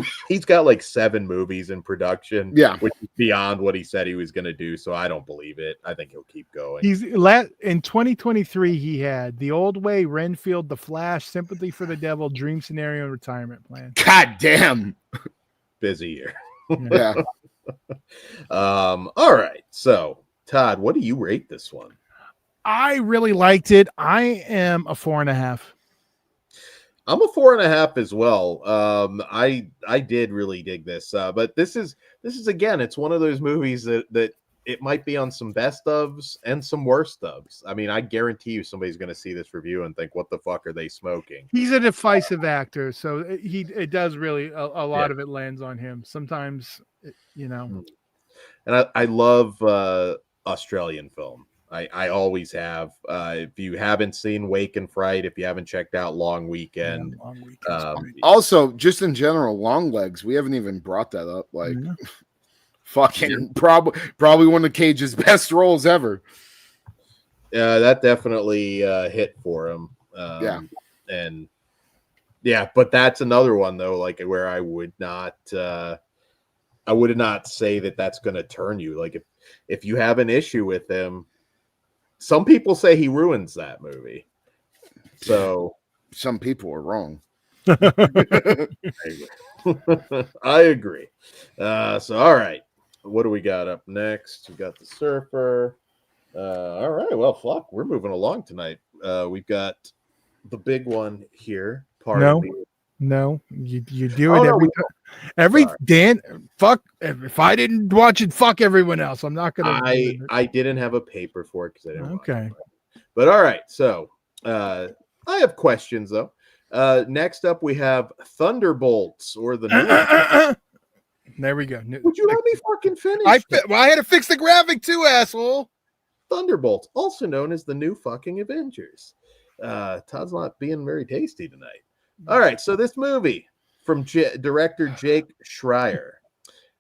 S1: got like 7 movies in production, which is beyond what he said he was going to do. So I don't believe it. I think he'll keep going.
S2: In 2023, he had The Old Way, Renfield, The Flash, Sympathy for the Devil, Dream Scenario, and Retirement Plan.
S3: God damn,
S1: busy year.
S3: Yeah.
S1: All right. So Todd, what do you rate this one?
S2: I really liked it. I am a 4.5.
S1: I'm a 4.5 as well. I did really dig this, but this is again, it's one of those movies that it might be on some best ofs and some worst ofs. I mean, I guarantee you somebody's going to see this review and think, what the fuck are they smoking?
S2: He's a decisive actor, so it does really a lot of it lands on him. Sometimes,
S1: And I love Australian film. I always have. If you haven't seen Wake and Fright, if you haven't checked out Long Weekend,
S3: also just in general, Long Legs. We haven't even brought that up. Like, fucking probably one of Cage's best roles ever.
S1: That definitely hit for him. But that's another one though, like where I would not say that that's going to turn you. Like if you have an issue with him. Some people say he ruins that movie. So
S3: some people are wrong.
S1: I agree. So all right. What do we got up next? We got the Surfer. All right. Well, fuck, we're moving along tonight. We've got the big one here.
S2: No, you do it every Dan. Fuck, if I didn't watch it, fuck everyone else. I'm not gonna.
S1: I didn't have a paper for it because I didn't.
S2: Okay,
S1: but all right. So I have questions though. Next up, we have Thunderbolts or the.
S2: There we go.
S1: Would you let me fucking finish?
S2: I had to fix the graphic too, asshole.
S1: Thunderbolts, also known as the new fucking Avengers. Todd's not being very tasty tonight. All right, so this movie from director Jake Schreier.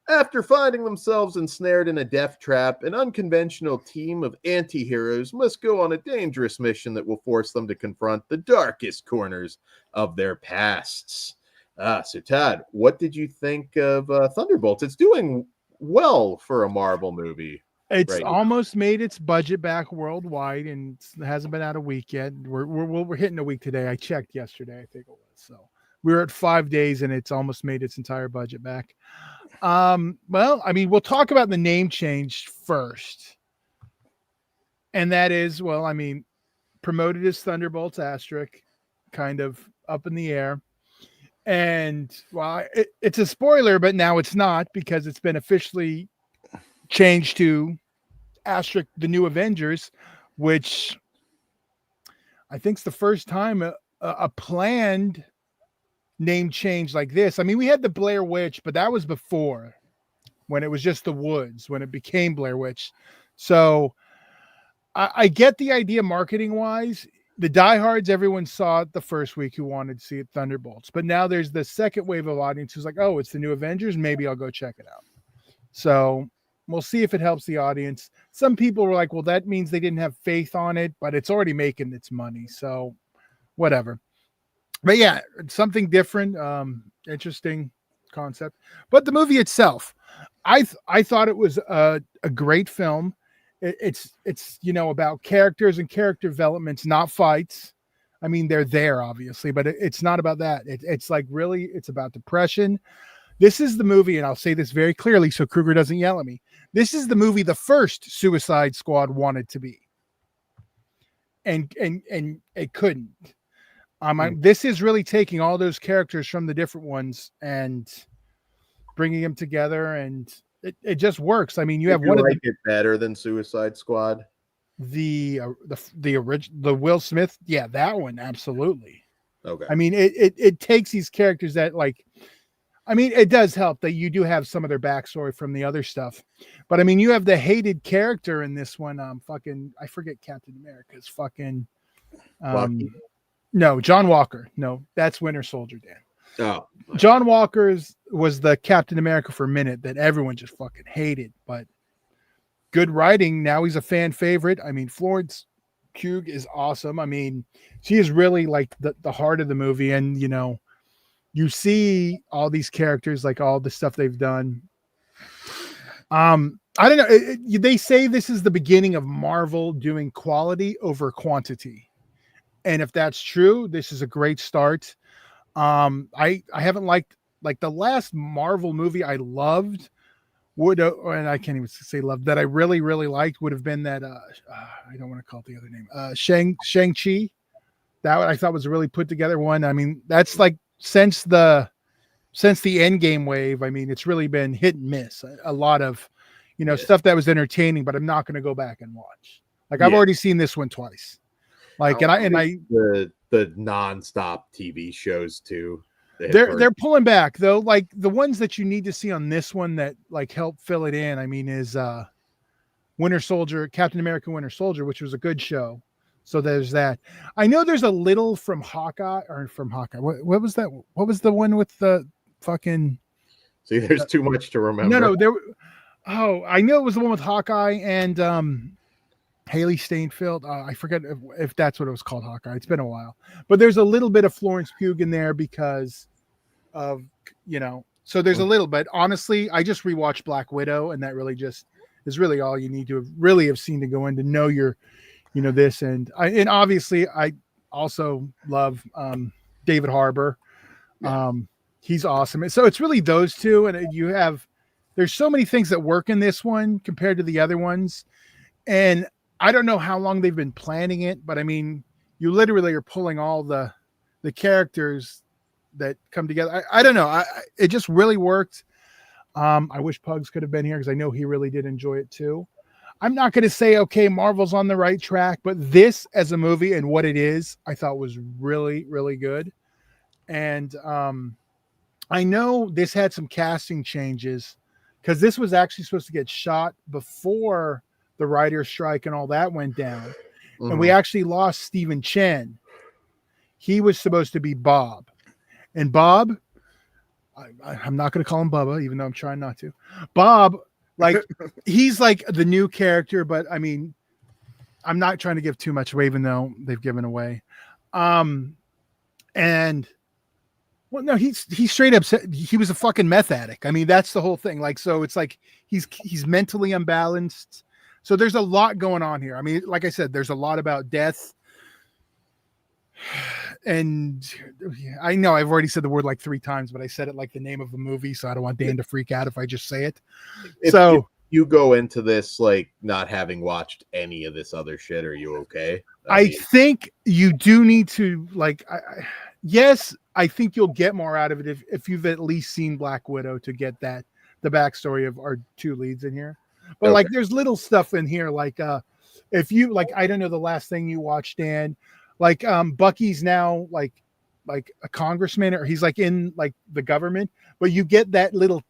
S1: After finding themselves ensnared in a death trap, an unconventional team of anti-heroes must go on a dangerous mission that will force them to confront the darkest corners of their pasts. So Todd, what did you think of Thunderbolts? It's doing well for a Marvel movie.
S2: It's almost made its budget back worldwide, and it hasn't been out a week yet. We're hitting a week today. I checked yesterday, I think it was. So we were at 5 days, and it's almost made its entire budget back. Well, I mean, we'll talk about the name change first, and that is, well, I mean, promoted as Thunderbolts asterisk, kind of up in the air. And well, it's a spoiler, but now it's not because it's been officially changed to asterisk the new Avengers, which I think is the first time a planned name change like this. I mean, we had the Blair Witch, but that was before when it was just the Woods, when it became Blair Witch. So I get the idea marketing wise. The diehards, everyone saw it the first week who wanted to see it, Thunderbolts. But now there's the second wave of audience who's like, oh, it's the new Avengers. Maybe I'll go check it out. So we'll see if it helps the audience. Some people were like, well, that means they didn't have faith on it, but it's already making its money. So whatever. But yeah, it's something different. Interesting concept. But the movie itself, I thought it was a great film. It's about characters and character developments, not fights. I mean, they're there obviously, but it's not about that. It's like really, it's about depression. This is the movie, and I'll say this very clearly so Kruger doesn't yell at me. This is the movie the first Suicide Squad wanted to be, and it couldn't. This is really taking all those characters from the different ones and bringing them together, and it just works. I mean, you have one of
S1: it better than Suicide Squad.
S2: The original, the Will Smith, yeah, that one absolutely.
S1: Okay.
S2: I mean, it takes these characters that like. I mean, it does help that you do have some of their backstory from the other stuff, but I mean, you have the hated character in this one. I forget Captain America's fucking. No, John Walker. No, that's Winter Soldier, Dan.
S1: Oh,
S2: John Walker's was the Captain America for a minute that everyone just fucking hated, but good writing. Now he's a fan favorite. I mean, Florence Pugh is awesome. I mean, she is really like the heart of the movie, and you see all these characters, like all the stuff they've done. I don't know. They say this is the beginning of Marvel doing quality over quantity. And if that's true, this is a great start. I haven't liked the last Marvel movie I loved and I can't even say loved, that I really, really liked would have been that, I don't want to call it the other name, Shang-Chi. That one I thought was a really put together one. I mean, that's like, since the Endgame wave, I mean, it's really been hit and miss. A lot of, stuff that was entertaining, but I'm not going to go back and watch. Like I've already seen this one twice. Like,
S1: the nonstop TV shows too.
S2: They're pulling back though. Like the ones that you need to see on this one that like help fill it in. I mean, is Winter Soldier, Captain America, Winter Soldier, which was a good show. So there's that. I know there's a little from Hawkeye. What was that? What was the one with the fucking?
S1: See, there's too much to remember.
S2: No. I know it was the one with Hawkeye and Haley Steinfeld. I forget if that's what it was called, Hawkeye. It's been a while. But there's a little bit of Florence Pugh in there because of, so there's a little, but honestly, I just rewatched Black Widow, and that really just is really all you need to have seen to go in to know your, this. And obviously I also love David Harbour. He's awesome. So it's really those two. And there's so many things that work in this one compared to the other ones. And I don't know how long they've been planning it, but I mean, you literally are pulling all the characters that come together. I don't know. It just really worked. I wish Pugs could have been here because I know he really did enjoy it too. I'm not going to say, okay, Marvel's on the right track, but this as a movie and what it is, I thought was really, really good. And I know this had some casting changes because this was actually supposed to get shot before the writer's strike and all that went down. Mm-hmm. And we actually lost Stephen Chen. He was supposed to be Bob. And Bob, I'm not going to call him Bubba, even though I'm trying not to. Bob, like, he's like the new character, but I mean, I'm not trying to give too much away, even though they've given away. And well, no, he straight up said he was a fucking meth addict. I mean, that's the whole thing. Like, so it's like he's mentally unbalanced. So there's a lot going on here. I mean, like I said, there's a lot about death. And I know I've already said the word like 3 times, but I said it like the name of the movie, so I don't want Dan to freak out if I just say it. If
S1: you go into this like not having watched any of this other shit, are you okay?
S2: I think you do need to like. Yes, I think you'll get more out of it if you've at least seen Black Widow to get the backstory of our 2 leads in here. But like, there's little stuff in here like if you like, I don't know the last thing you watched, Dan. Like Bucky's now like a congressman, or he's like in like the government, but you get that little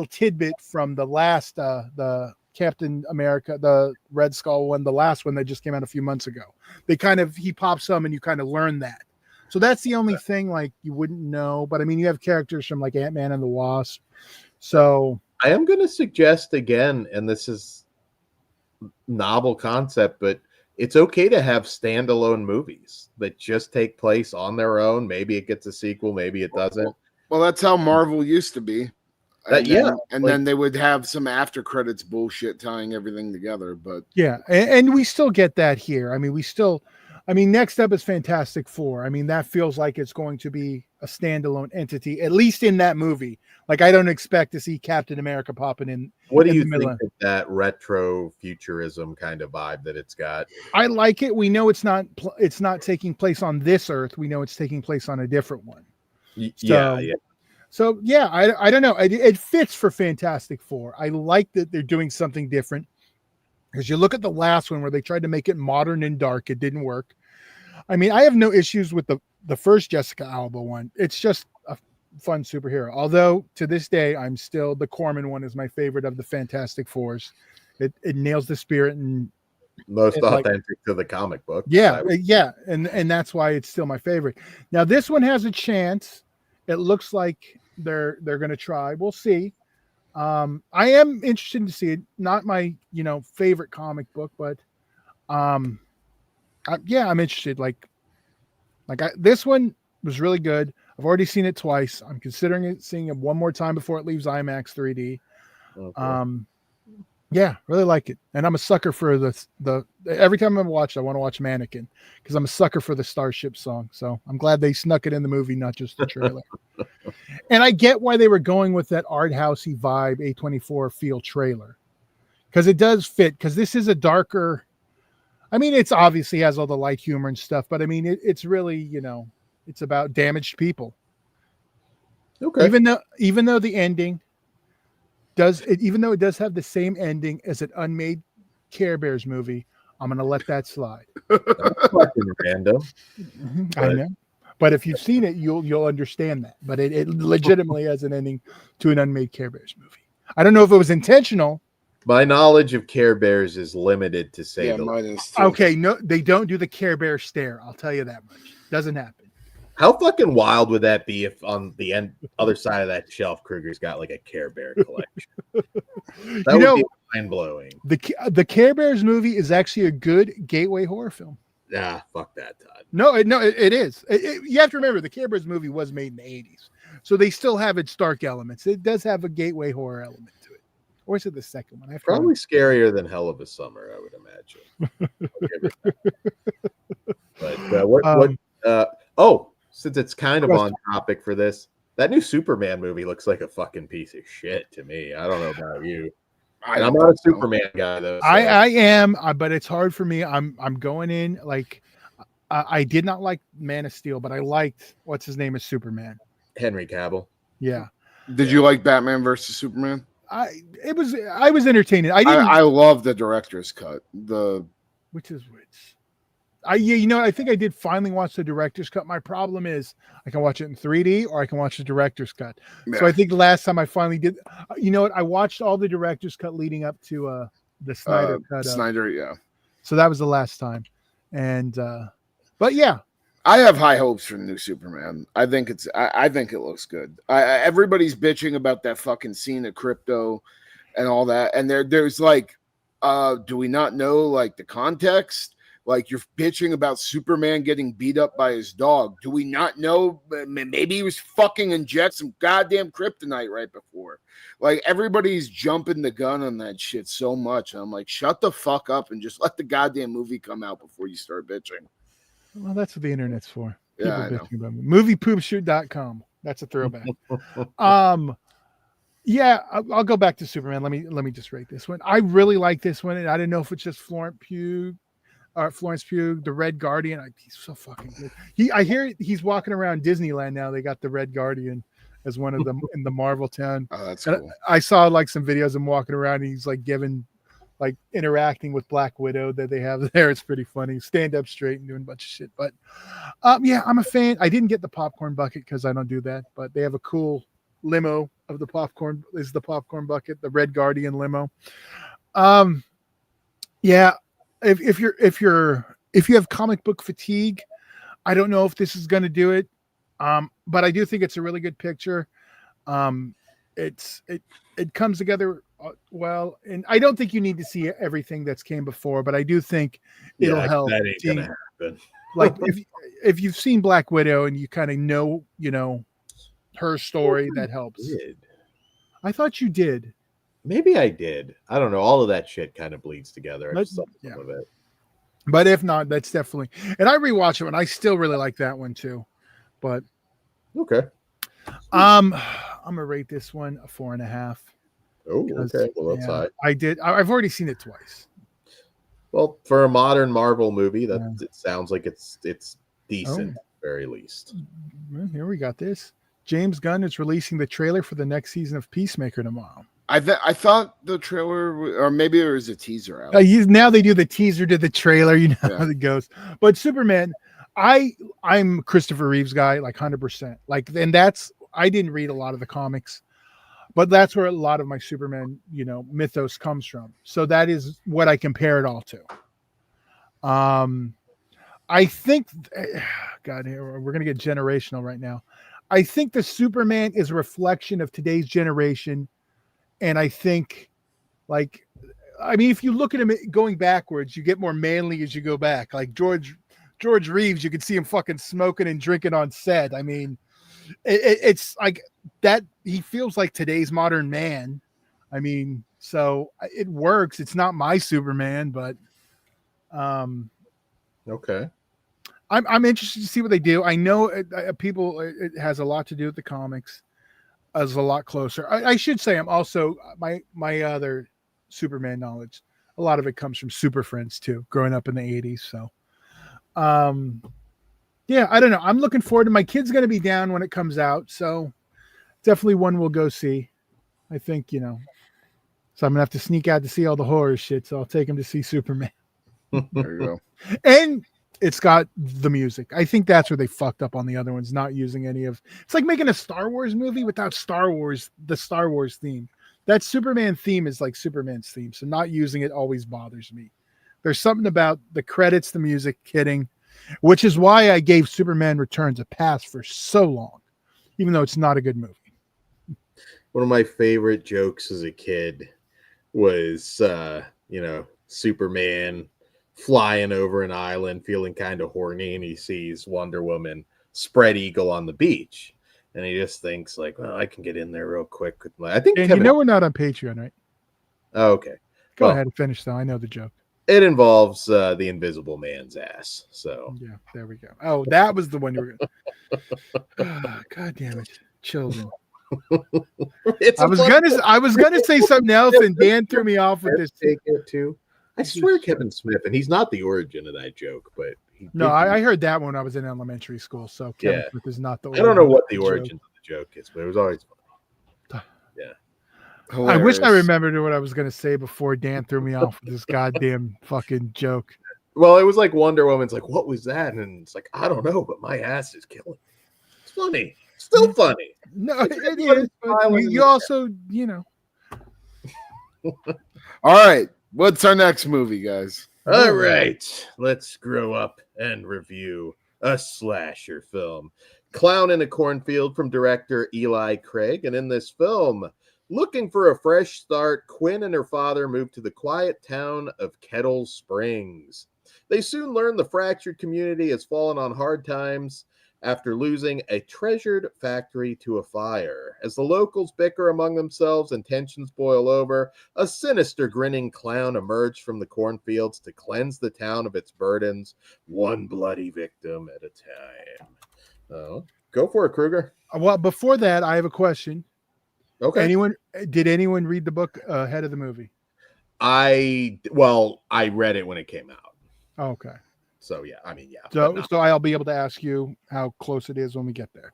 S2: tidbit from the last the Captain America, the Red Skull one, the last one that just came out a few months ago. He pops some and you kind of learn that. So that's the only thing like you wouldn't know. But I mean, you have characters from like Ant-Man and the Wasp. So
S1: I am going to suggest again, and this is novel concept, but it's okay to have standalone movies that just take place on their own. Maybe it gets a sequel, maybe it doesn't.
S3: Well, that's how Marvel used to be. And then they would have some after credits bullshit tying everything together. But
S2: yeah, and we still get that here. I mean, next up is Fantastic Four. I mean, that feels like it's going to be a standalone entity, at least in that movie. Like, I don't expect to see Captain America popping in.
S1: What do you think of that retro futurism kind of vibe that it's got?
S2: I like it. We know it's not taking place on this Earth. We know it's taking place on a different one.
S1: Yeah.
S2: So yeah, I don't know. It fits for Fantastic Four. I like that they're doing something different. Because you look at the last one where they tried to make it modern and dark, it didn't work. I mean, I have no issues with the first Jessica Alba one. It's just a fun superhero. Although to this day, I'm still the Corman one is my favorite of the Fantastic Fours. It nails the spirit and
S1: most authentic to the comic book.
S2: Yeah, and that's why it's still my favorite. Now this one has a chance. It looks like they're going to try. We'll see. I am interested to see it. Not my, favorite comic book, but I'm interested. This one was really good. I've already seen it twice. I'm considering seeing it one more time before it leaves IMAX 3D. Okay. Really like it. And I'm a sucker for the every time I watch it, I want to watch Mannequin because I'm a sucker for the Starship song. So I'm glad they snuck it in the movie, not just the trailer. And I get why they were going with that art housey vibe A24 feel trailer because it does fit. Because this is a darker. I mean, it's obviously has all the light humor and stuff, but I mean, it's really it's about damaged people. Okay. Even though the ending even though it does have the same ending as an unmade Care Bears movie, I'm gonna let that slide.
S1: Fucking random.
S2: I know. But if you've seen it, you'll understand that. But it legitimately has an ending to an unmade Care Bears movie. I don't know if it was intentional.
S1: My knowledge of Care Bears is limited to say the
S3: mine is too.
S2: Okay, no, they don't do the Care Bear stare. I'll tell you that much. Doesn't happen.
S1: How fucking wild would that be if on the other side of that shelf, Kruger's got like a Care Bear collection? That would be mind blowing.
S2: The Care Bears movie is actually a good gateway horror film.
S1: Nah, fuck that, Todd.
S2: No, it is. You have to remember the Care Bears movie was made in the 80s, so they still have its dark elements. It does have a gateway horror element to it. Or is it the second one?
S1: Probably scarier than Hell of a Summer, I would imagine. But since it's kind of on topic for this, that new Superman movie looks like a fucking piece of shit to me. I don't know about you. And I'm not a Superman guy though. So.
S2: I am, but it's hard for me. I'm going in like I did not like Man of Steel, but I liked what's his name as Superman.
S1: Henry Cavill.
S2: Yeah.
S3: Did you like Batman versus Superman?
S2: I was entertaining. I
S3: love the director's cut.
S2: Which is which? I think I did finally watch the director's cut. My problem is I can watch it in 3D or I can watch the director's cut. Yeah. So I think the last time I finally did, I watched all the director's cut leading up to the Snyder cut.
S3: Snyder, yeah.
S2: So that was the last time. And but yeah.
S3: I have high hopes for the new Superman. I think it looks good. Everybody's bitching about that fucking scene of Crypto and all that. And there's like, do we not know like the context? Like you're bitching about Superman getting beat up by his dog. Do we not know? Maybe he was fucking inject some goddamn kryptonite right before. Like everybody's jumping the gun on that shit so much. I'm like, shut the fuck up and just let the goddamn movie come out before you start bitching.
S2: Well, that's what the internet's for.
S3: Yeah, I know.
S2: Moviepoopshoot.com. That's a throwback. Yeah, I'll go back to Superman. Let me just rate this one. I really like this one, and I don't know if it's just Florence Pugh, the Red Guardian. He's so fucking good. I hear he's walking around Disneyland now. They got the Red Guardian as one of them in the Marvel town.
S3: Oh, that's cool.
S2: I saw like some videos of him walking around. And he's like interacting with Black Widow that they have there. It's pretty funny. Stand up straight and doing a bunch of shit. But yeah, I'm a fan. I didn't get the popcorn bucket because I don't do that. But they have a cool limo of the popcorn. This is the popcorn bucket, the Red Guardian limo. Yeah. If you have comic book fatigue, I don't know if this is going to do it. But I do think it's a really good picture. It comes together well, and I don't think you need to see everything that's came before, but I do think it'll help.
S1: That ain't gonna happen.
S2: Like if you've seen Black Widow and you kind of know, her story, that helps. I thought you did.
S1: Maybe I did. I don't know. All of that shit kind of bleeds together.
S2: Yeah. But if not, that's definitely. And I rewatch it, and I still really like that one too. But
S1: okay.
S2: I'm gonna rate this one a 4.5.
S1: Oh, okay. Well, that's high.
S2: I've already seen it twice.
S1: Well, for a modern Marvel movie, it sounds like it's decent, at the very least.
S2: Well, here we got this. James Gunn is releasing the trailer for the next season of Peacemaker tomorrow.
S3: I thought the trailer, or maybe there was a teaser out.
S2: Now they do the teaser to the trailer. You know how it goes. But Superman, I'm Christopher Reeves guy, like 100%. Like, and I didn't read a lot of the comics, but that's where a lot of my Superman, mythos comes from. So that is what I compare it all to. I think, God, we're gonna get generational right now. I think the Superman is a reflection of today's generation. And I think, if you look at him going backwards, you get more manly as you go back. Like George Reeves, you can see him fucking smoking and drinking on set. I mean, it's like that. He feels like today's modern man. I mean, so it works. It's not my Superman, but
S1: okay.
S2: I'm interested to see what they do. I know it has a lot to do with the comics. Is a lot closer. I should say I'm also my other Superman knowledge. A lot of it comes from Super Friends too, growing up in the 80s. So, yeah, I don't know. I'm looking forward to. My kid's going to be down when it comes out, so definitely one we'll go see. I think So I'm gonna have to sneak out to see all the horror shit. So I'll take him to see Superman.
S3: There you go.
S2: And it's got the music. I think that's where they fucked up on the other ones, not using any of. It's like making a Star Wars movie without the Star Wars theme. That Superman theme is like Superman's theme, so not using it always bothers me. There's something about the credits, the music hitting, which is why I gave Superman Returns a pass for so long, even though it's not a good movie.
S1: One of my favorite jokes as a kid was, Superman flying over an island, feeling kind of horny, and he sees Wonder Woman spread eagle on the beach, and he just thinks like, "Well, I can get in there real quick." I think,
S2: and
S1: Kevin...
S2: we're not on Patreon, right?
S1: Oh, okay,
S2: go ahead and finish though. I know the joke.
S1: It involves the Invisible Man's ass. So
S2: yeah, there we go. Oh, that was the one you were gonna. God damn it, children. I was gonna say something else, and Dan threw me off with this.
S1: Take it too. I swear, Kevin Smith, and he's not the origin of that joke, but
S2: I heard that when I was in elementary school. So Kevin Smith is not the.
S1: I don't know what the origin of the joke is, but it was always funny. Yeah.
S2: Hilarious. I wish I remembered what I was going to say before Dan threw me off with this goddamn fucking joke.
S1: Well, it was like Wonder Woman's like, "What was that?" And it's like, "I don't know, but my ass is killing." It's funny. Still funny.
S2: No, it is. You also,
S3: All right. What's our next movie, guys?
S1: All right. Let's grow up and review a slasher film. Clown in a Cornfield from director Eli Craig. And in this film, looking for a fresh start, Quinn and her father move to the quiet town of Kettle Springs. They soon learn the fractured community has fallen on hard times after losing a treasured factory to a fire. As the locals bicker among themselves and tensions boil over, a sinister grinning clown emerged from the cornfields to cleanse the town of its burdens, one bloody victim at a time. Go for it, Kruger.
S2: Well, before that, I have a question.
S1: Okay.
S2: Did anyone read the book ahead of the movie?
S1: I read it when it came out.
S2: Oh, okay.
S1: So yeah, I mean, yeah.
S2: So I'll be able to ask you how close it is when we get there.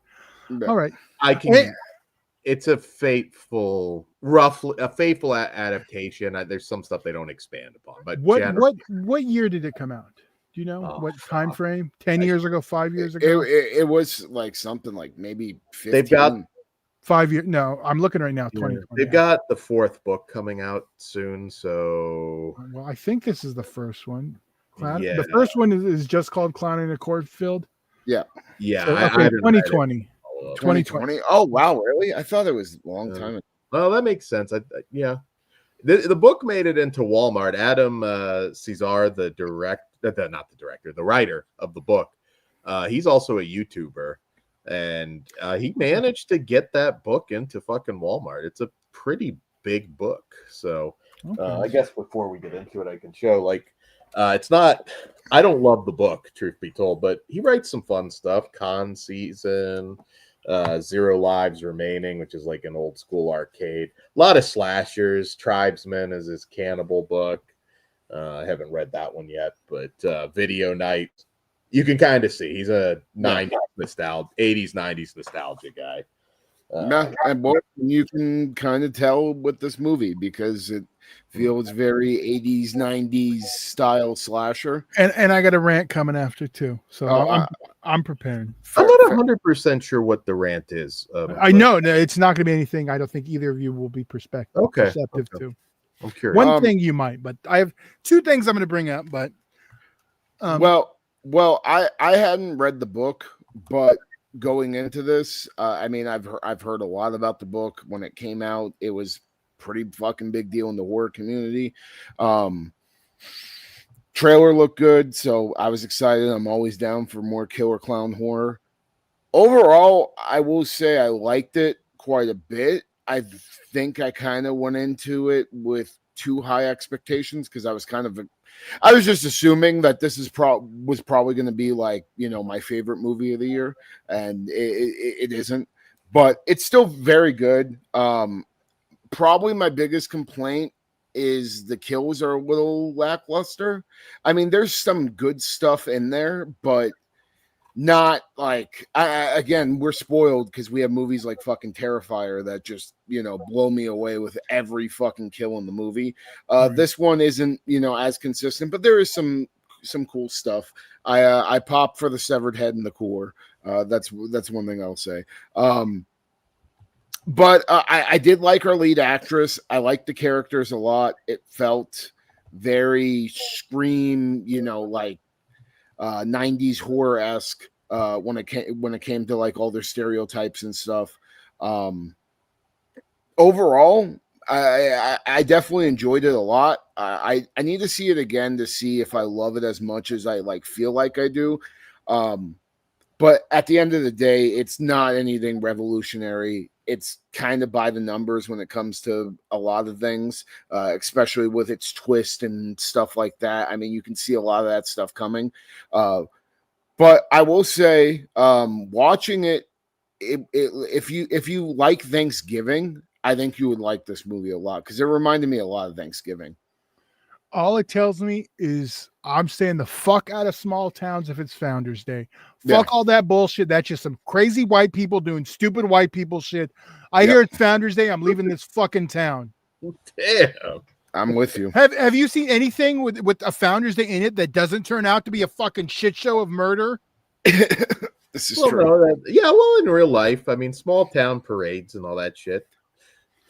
S3: No.
S2: All right.
S1: I can. It's a faithful adaptation. There's some stuff they don't expand upon. But
S2: what year did it come out? Do you know what time frame? 10 years ago, 5 years ago?
S3: It was like something like maybe 15.
S1: They've got
S2: 5 years. No, I'm looking right now. 2020.
S1: They've got the fourth book coming out soon. So
S2: well, I think this is the first one.
S1: Yeah.
S2: The first one is just called Clown in a Cornfield.
S3: Yeah.
S1: Yeah.
S2: So, okay, 2020.
S3: 2020. Oh, wow. Really? I thought it was a long time ago.
S1: Well, that makes sense. Yeah. The book made it into Walmart. Adam Cesare, the writer of the book, he's also a YouTuber. And he managed to get that book into fucking Walmart. It's a pretty big book. So I guess before we get into it, I can show it's not, I don't love the book, truth be told, but he writes some fun stuff. Con Season, 0 Lives Remaining, which is like an old school arcade. A lot of slashers. Tribesman is his cannibal book. I haven't read that one yet, but Video Night. You can kind of see he's a 80s, 90s nostalgia guy.
S3: And you can kind of tell with this movie because it feels very 80s, 90s style slasher.
S2: And I got a rant coming after too, so I'm prepared.
S1: I'm not 100% sure what the rant is.
S2: I know it's not going to be anything. I don't think either of you will be perceptive to.
S1: I'm curious.
S2: One thing you might, but I have two things I'm going to bring up. But
S3: well, I hadn't read the book, but going into this, I mean, I've heard a lot about the book. When it came out, it was pretty fucking big deal in the horror community. Trailer looked good, so I was excited. I'm always down for more killer clown horror. Overall, I will say I liked it quite a bit. I think I kind of went into it with too high expectations because I was just assuming that this was probably going to be like, my favorite movie of the year, and it isn't, but it's still very good. Probably my biggest complaint is the kills are a little lackluster. I mean, there's some good stuff in there, but not like again, we're spoiled because we have movies like fucking Terrifier that just, you know, blow me away with every fucking kill in the movie. This one isn't, you know, as consistent, but there is some cool stuff. I pop for the severed head and the core. That's one thing I'll say. But I did like our lead actress. I liked the characters a lot. It felt very Scream, you know, like 90s horror-esque when it came to like all their stereotypes and stuff. Overall, I definitely enjoyed it a lot. I need to see it again to see if I love it as much as I like feel like I do. But at the end of the day, it's not anything revolutionary. It's kind of by the numbers when it comes to a lot of things, especially with its twist and stuff like that. I mean, you can see a lot of that stuff coming. But I will say, watching it, if you like Thanksgiving, I think you would like this movie a lot because it reminded me a lot of Thanksgiving.
S2: All it tells me is I'm staying the fuck out of small towns if it's Founders Day. Fuck all that bullshit. That's just some crazy white people doing stupid white people shit. I hear it's Founders Day. I'm leaving this fucking town.
S1: Damn.
S3: I'm with you.
S2: Have you seen anything with a Founders Day in it that doesn't turn out to be a fucking shit show of murder?
S3: This is true.
S1: No, well, in real life, I mean, small town parades and all that shit.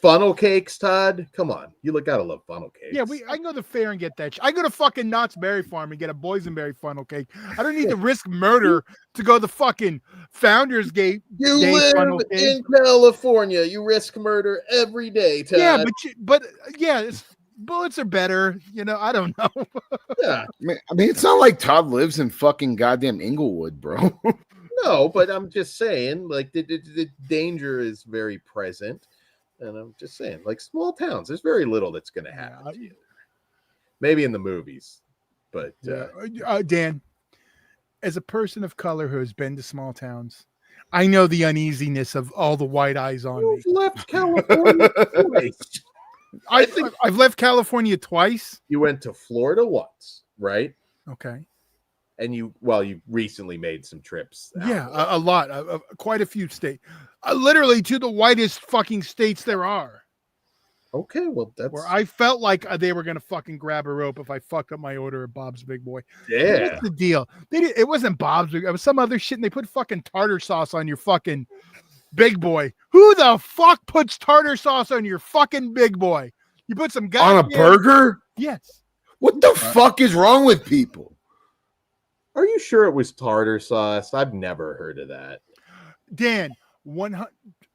S1: Funnel cakes, Todd. Come on, you gotta love funnel cakes.
S2: Yeah, I can go to the fair and get that. I go to fucking Knott's Berry Farm and get a boysenberry funnel cake. I don't need to risk murder to go to the fucking Founders Gate.
S1: You live in California. You risk murder every day, Todd.
S2: Yeah, but bullets are better. You know, I don't know.
S3: Yeah, I mean, it's not like Todd lives in fucking goddamn Inglewood, bro.
S1: No, but I'm just saying, like the danger is very present. And I'm just saying, like small towns, there's very little that's going to happen to you. Maybe in the movies, but
S2: Dan, as a person of color who has been to small towns, I know the uneasiness of all the white eyes on me.
S1: You've left California twice.
S2: I've left California twice.
S1: You went to Florida once, right?
S2: Okay.
S1: And you recently made some trips.
S2: Yeah, a lot, quite a few states. Literally to the whitest fucking states there are.
S1: Okay, well, that's
S2: where I felt like they were gonna fucking grab a rope if I fucked up my order of Bob's Big Boy.
S1: Yeah,
S2: what's the deal? It wasn't Bob's Big. It was some other shit, and they put fucking tartar sauce on your fucking Big Boy. Who the fuck puts tartar sauce on your fucking Big Boy? You put some guy
S3: on a burger?
S2: Yes.
S3: What the fuck is wrong with people?
S1: Are you sure it was tartar sauce? I've never heard of that.
S2: Dan, 100.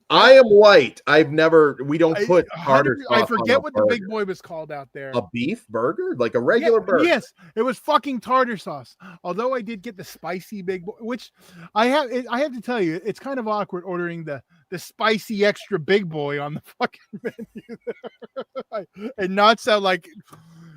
S1: I am white. We don't put tartar sauce.
S2: I forget what the Big Boy was called out there.
S1: A beef burger? Like a regular burger?
S2: Yes, it was fucking tartar sauce. Although I did get the spicy Big Boy, which I have to tell you, it's kind of awkward ordering the spicy extra Big Boy on the fucking menu and not sound like.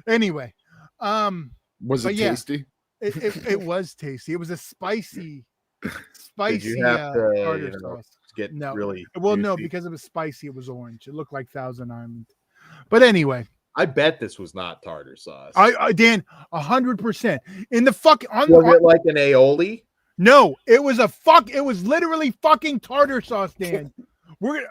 S2: Anyway,
S3: was it tasty?
S2: It was tasty. It was a spicy
S1: Did you have to,
S2: tartar sauce.
S1: Get really
S2: no, because it was spicy. It was orange. It looked like Thousand Island. But anyway,
S1: I bet this was not tartar sauce.
S2: Dan, 100% in the fucking.
S1: Was it like an aioli?
S2: No, it was It was literally fucking tartar sauce, Dan. We'll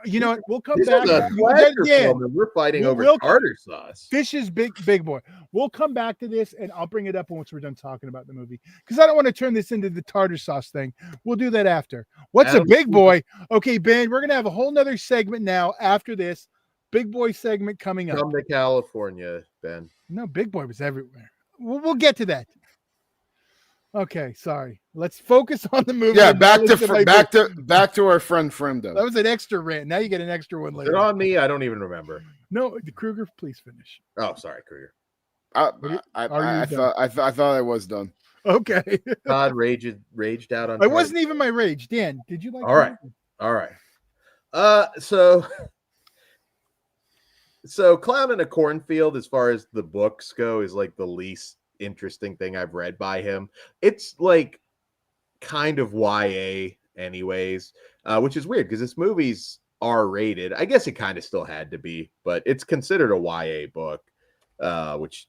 S2: come back.
S1: We're fighting over tartar sauce.
S2: Fish's Big Boy. We'll come back to this, and I'll bring it up once we're done talking about the movie, because I don't want to turn this into the tartar sauce thing. We'll do that after. What's a Big Boy? Okay, Ben, we're gonna have a whole nother segment now after this Big Boy segment coming up.
S1: Come to California, Ben.
S2: No, Big Boy was everywhere. We'll get to that. Okay, sorry. Let's focus on the movie.
S3: Yeah, back to our friend Fremdo.
S2: That was an extra rant. Now you get an extra one later.
S1: Is it on me? I don't even remember.
S2: No, Kruger, please finish.
S1: Oh, sorry, Kruger.
S3: I thought I was done.
S2: Okay.
S1: Todd raged out on.
S2: It wasn't even my rage. Dan, did you like?
S1: All right. So Clown in a Cornfield, as far as the books go, is like the least interesting thing I've read by him. It's like kind of YA anyways, which is weird because this movie's R-rated. I guess it kind of still had to be, but it's considered a YA book, which,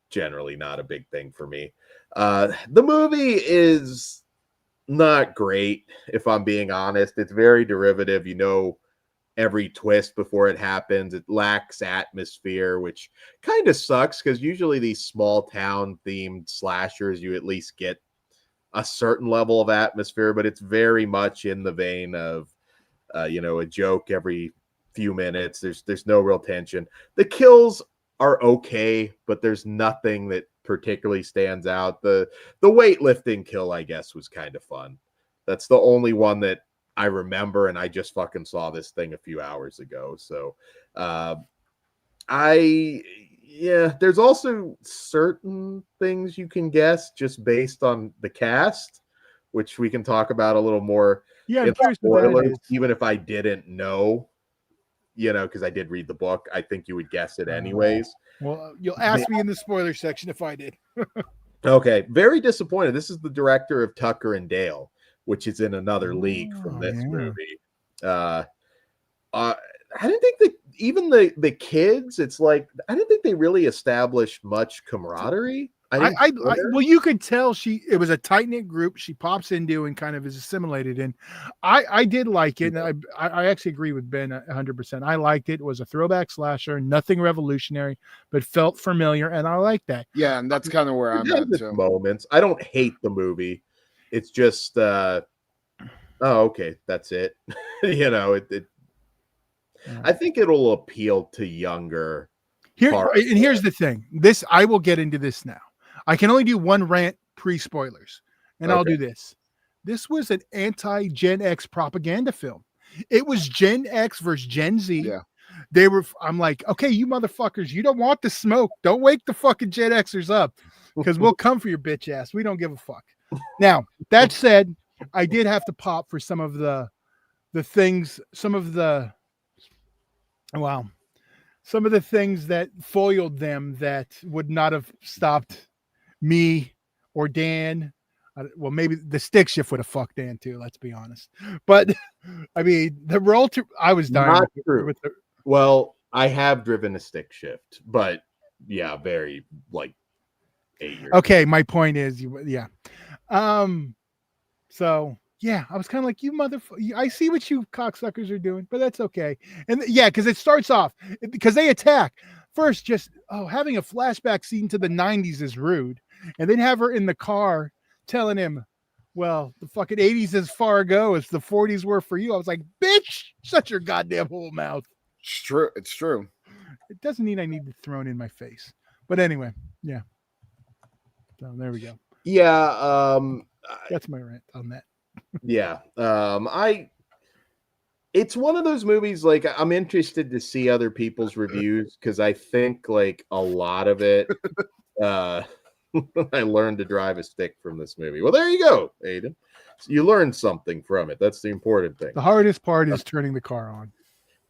S1: generally not a big thing for me. The movie is not great, if I'm being honest. It's very derivative. You know every twist before it happens. It lacks atmosphere, which kind of sucks because usually these small town themed slashers, you at least get a certain level of atmosphere, but it's very much in the vein of, a joke every few minutes. There's no real tension. The kills are okay, but there's nothing that particularly stands out. The weightlifting kill, I guess, was kind of fun. That's the only one that I remember, and I just fucking saw this thing a few hours ago. So there's also certain things you can guess just based on the cast, which we can talk about a little more.
S2: Yeah, I'm curious what that is.
S1: Even if I didn't know, because I did read the book, I think you would guess it anyways.
S2: Well, you'll ask me in the spoiler section if I did.
S1: Okay, very disappointed. This is the director of Tucker and Dale, which is in another league from this movie. I didn't think that even the kids, it's like, I didn't think they really established much camaraderie.
S2: Well, you could tell it was a tight-knit group she pops into and kind of is assimilated in. I did like it. And I actually agree with Ben 100%. I liked it. It was a throwback slasher, nothing revolutionary, but felt familiar, and I like that.
S3: Yeah, and that's kind of where I'm at too.
S1: Moments. I don't hate the movie. It's just okay, that's it. I think it'll appeal to younger.
S2: Here's the thing. I will get into this now. I can only do one rant pre-spoilers, and I'll do this. This was an anti-Gen X propaganda film. It was Gen X versus Gen Z. Yeah. I'm like, okay, you motherfuckers, you don't want the smoke. Don't wake the fucking Gen Xers up, because we'll come for your bitch ass. We don't give a fuck. Now, that said, I did have to pop for some of the things, some of the things that foiled them that would not have stopped me or Dan. Well, maybe the stick shift would have fucked Dan too, let's be honest. But I mean, I was dying.
S1: Not true. Well, I have driven a stick shift, but yeah, very like 8 years.
S2: Okay, my point is, yeah. So yeah, I was kind of like, you motherfucker. I see what you cocksuckers are doing, but that's okay. And yeah, because it starts off, because they attack first, just having a flashback scene to the 90s is rude, and then have her in the car telling him, well, the fucking 80s as far ago as the 40s were for you. I was like, bitch, shut your goddamn whole mouth.
S3: It's true. It's true.
S2: It doesn't mean I need it thrown in my face, but anyway, yeah. So there we go.
S1: Yeah,
S2: that's my rant on that.
S1: Yeah, it's one of those movies, like, I'm interested to see other people's reviews, because I think like a lot of it I learned to drive a stick from this movie. Well, there you go, Aiden. So you learned something from it. That's the important thing.
S2: The hardest part is turning the car on.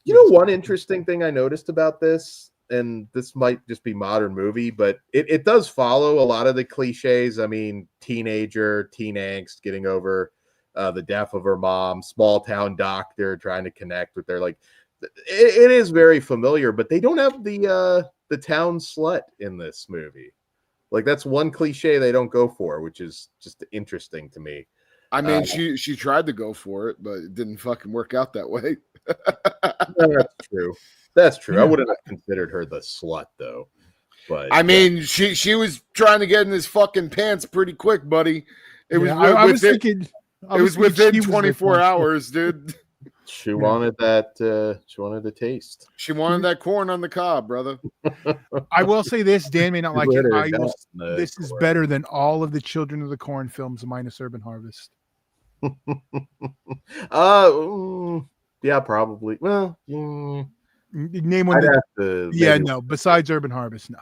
S1: You know, one interesting thing I noticed about this, and this might just be modern movie, but it does follow a lot of the cliches. I mean, teenager, teen angst, getting over the death of her mom, small town doctor trying to connect with her. Like, it is very familiar, but they don't have the town slut in this movie. Like, that's one cliche they don't go for, which is just interesting to me.
S3: I mean, she tried to go for it, but it didn't fucking work out that way.
S1: That's true. That's true. Yeah. I wouldn't have considered her the slut, though. But
S3: I mean, she was trying to get in his fucking pants pretty quick, buddy. It was within 24 hours, dude.
S1: She wanted that. She wanted the taste.
S3: She wanted that corn on the cob, brother.
S2: I will say this: Dan may not like it. This is better than all of the Children of the Corn films, minus Urban Harvest.
S1: Yeah, probably. Well,
S2: name one. No. Besides Urban Harvest, no.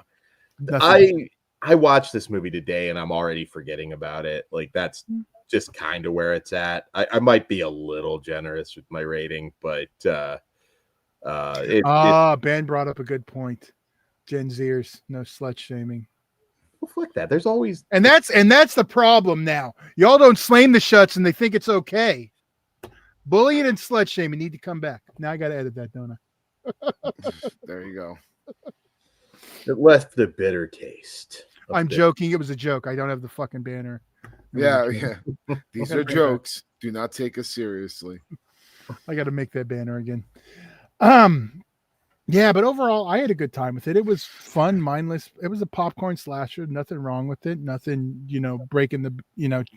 S1: I watched this movie today, and I'm already forgetting about it. Like, that's just kind of where it's at. I might be a little generous with my rating, but
S2: Ben brought up a good point. Gen Zers, no slut shaming.
S1: Well, fuck that. There's always
S2: and that's the problem now. Y'all don't slam the shuts, and they think it's okay. Bullying and slut shaming need to come back. Now I got to edit that, don't I?
S3: There you go.
S1: It left the bitter taste.
S2: I'm joking. It was a joke. I don't have the fucking banner
S3: Yeah. These are jokes. Do not take us seriously.
S2: I got to make that banner again. Yeah, but overall, I had a good time with it. It was fun, mindless. It was a popcorn slasher. Nothing wrong with it. Nothing, breaking the,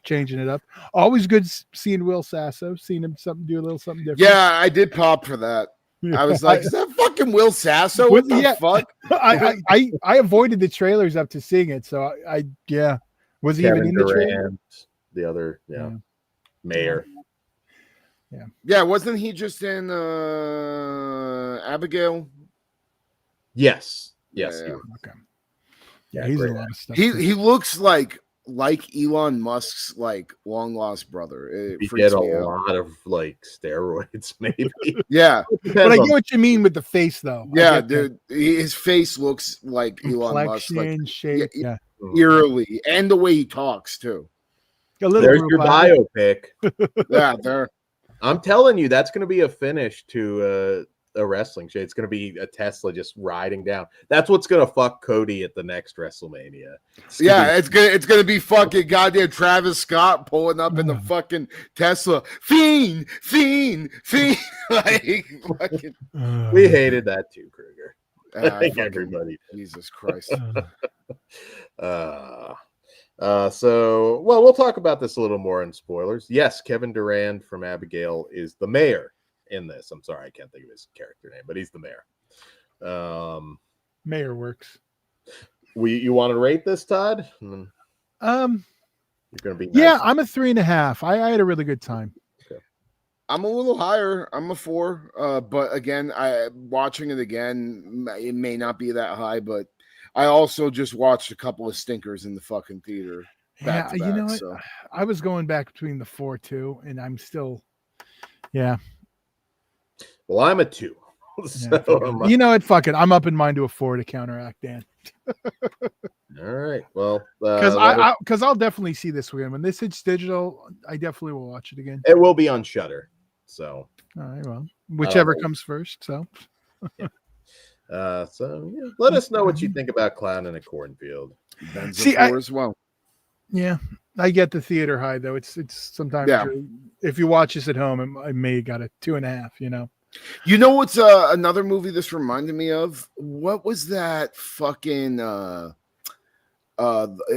S2: changing it up. Always good seeing Will Sasso, seeing him do a little something different.
S3: Yeah, I did pop for that. Yeah, I was like, is that fucking Will Sasso? What the fuck?
S2: I avoided the trailers up to seeing it. So was he
S1: Kevin
S2: even in the
S1: Durant,
S2: trailer?
S1: the other, mayor.
S3: Yeah, wasn't he just in Abigail?
S1: Yes.
S3: Yeah.
S2: Okay. Yeah, he's in a lot of stuff.
S3: He looks like Elon Musk's long lost brother.
S1: He get a lot of steroids, maybe.
S3: Yeah,
S2: but I get what you mean with the face, though.
S3: Yeah, dude, his face looks like Elon Musk,
S2: shape,
S3: eerily, and the way he talks too.
S1: There's your biopic.
S3: Yeah, there.
S1: I'm telling you, that's going to be a finish to a wrestling show. It's going to be a Tesla just riding down. That's what's going to fuck Cody at the next WrestleMania.
S3: It's gonna be fucking goddamn Travis Scott pulling up in the fucking Tesla. Fiend. Like fucking.
S1: We hated that too, Kruger. I think everybody.
S3: Jesus Christ.
S1: So we'll talk about this a little more in spoilers. Yes, Kevin Durant from Abigail is the mayor in this. I'm sorry, I can't think of his character name, but he's the mayor.
S2: Mayor works.
S1: You want to rate this, Todd? You're gonna be nice.
S2: Yeah, I'm a 3.5. I had a really good time.
S1: Okay.
S3: I'm a little higher. I'm a 4. But again, watching it again, it may not be that high, but I also just watched a couple of stinkers in the fucking theater.
S2: Yeah,
S3: you know what? So.
S2: I was going back between the 4 too, and I'm still, yeah.
S1: Well, I'm a 2. So
S2: you know what? Fuck it. I'm up in mine to a 4 to counteract Dan.
S1: All right. Well,
S2: because I'll definitely see this again when this hits digital. I definitely will watch it again.
S1: It will be on Shudder. So.
S2: All right. Well, whichever comes first. So.
S1: Yeah. Let us know what you think about Clown in a Cornfield.
S3: See, as well.
S2: Yeah, I get the theater high though. It's sometimes if you watch this at home, I may got a 2.5.
S3: You know what's another movie this reminded me of? What was that fucking? It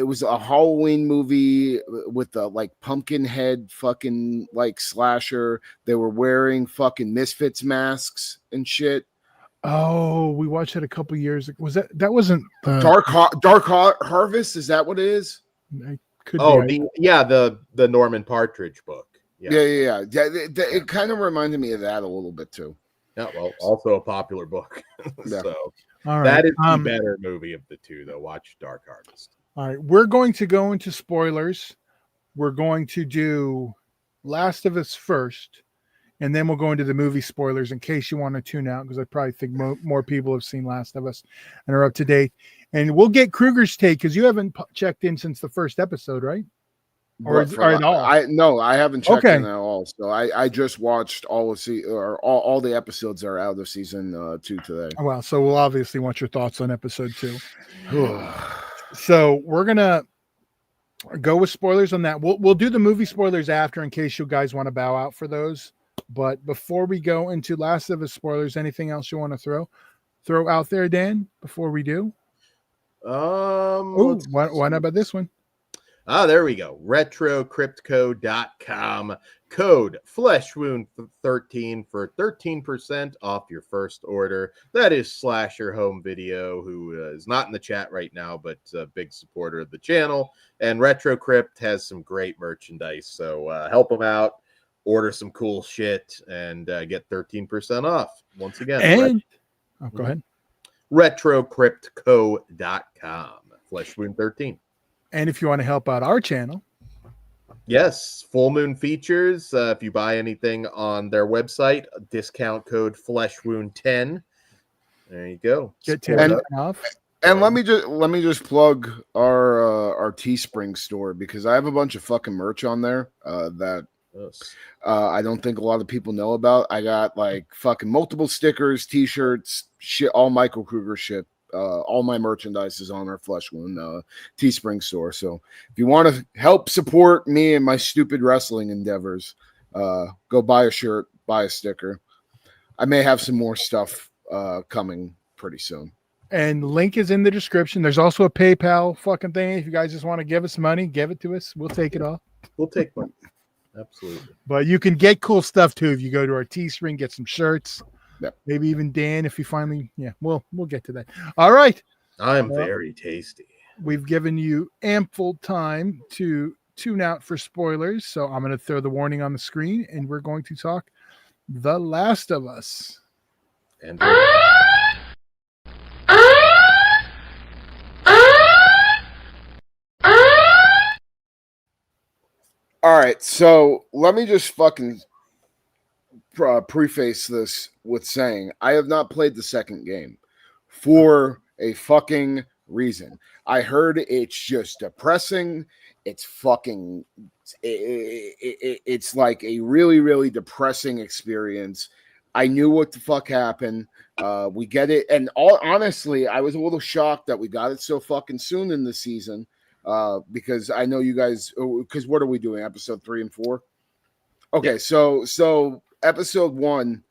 S3: was a Halloween movie with the pumpkin head fucking slasher. They were wearing fucking Misfits masks and shit.
S2: Oh, we watched it a couple years ago. Was that wasn't
S3: Dark Harvest? Is that what it is?
S1: The Norman Partridge book. Yeah. It kind of reminded me of that a little bit too. Yeah, well, also a popular book. So
S2: all right.
S1: That is the better movie of the two, though. Watch Dark Harvest.
S2: All right, we're going to go into spoilers. We're going to do Last of Us first. And then we'll go into the movie spoilers in case you want to tune out, because I probably think more people have seen Last of Us and are up to date. And we'll get Kruger's take because you haven't checked in since the first episode, right? Or at all?
S3: No, I haven't checked in at all. So I just watched all the episodes that are out of season 2 today.
S2: Well, so we'll obviously want your thoughts on episode 2. So we're gonna go with spoilers on that. We'll do the movie spoilers after in case you guys want to bow out for those. But before we go into Last of Us spoilers, anything else you want to throw out there, Dan, before we do? Why not about this one?
S1: There we go. RetroCryptCo.com. Code FleshWound13 for 13% off your first order. That is Slasher Home Video, who is not in the chat right now, but a big supporter of the channel. And RetroCrypt has some great merchandise, so help them out. Order some cool shit and get 13% off. Once again,
S2: go ahead.
S1: RetroCryptCo.com. FleshWound13.
S2: And if you want to help out our channel,
S1: yes, Full Moon Features. If you buy anything on their website, discount code FleshWound10. There you go.
S2: Get 10% off.
S3: And let me just plug our Teespring store, because I have a bunch of fucking merch on there that. I don't think a lot of people know about. I got fucking multiple stickers, t-shirts, shit, all Michael Kruger shit. All my merchandise is on our Flesh Wound Teespring store. So if you want to help support me and my stupid wrestling endeavors, go buy a shirt, buy a sticker. I may have some more stuff coming pretty soon.
S2: And link is in the description. There's also a PayPal fucking thing. If you guys just want to give us money, give it to us. We'll take it off.
S1: We'll take money. Absolutely.
S2: But you can get cool stuff too if you go to our Teespring, get some shirts.
S3: Yep.
S2: Maybe even Dan if you finally, we'll get to that. All right.
S1: I'm very tasty.
S2: We've given you ample time to tune out for spoilers. So I'm going to throw the warning on the screen and we're going to talk The Last of Us.
S1: And
S3: all right, so let me just fucking preface this with saying I have not played the second game for a fucking reason. I heard it's just depressing. It's fucking it's like a really, really depressing experience. I knew what the fuck happened. We get it. And honestly, I was a little shocked that we got it so fucking soon in the season. Because I know you guys, because what are we doing? Episode 3 and 4? Okay, yeah. So episode 1,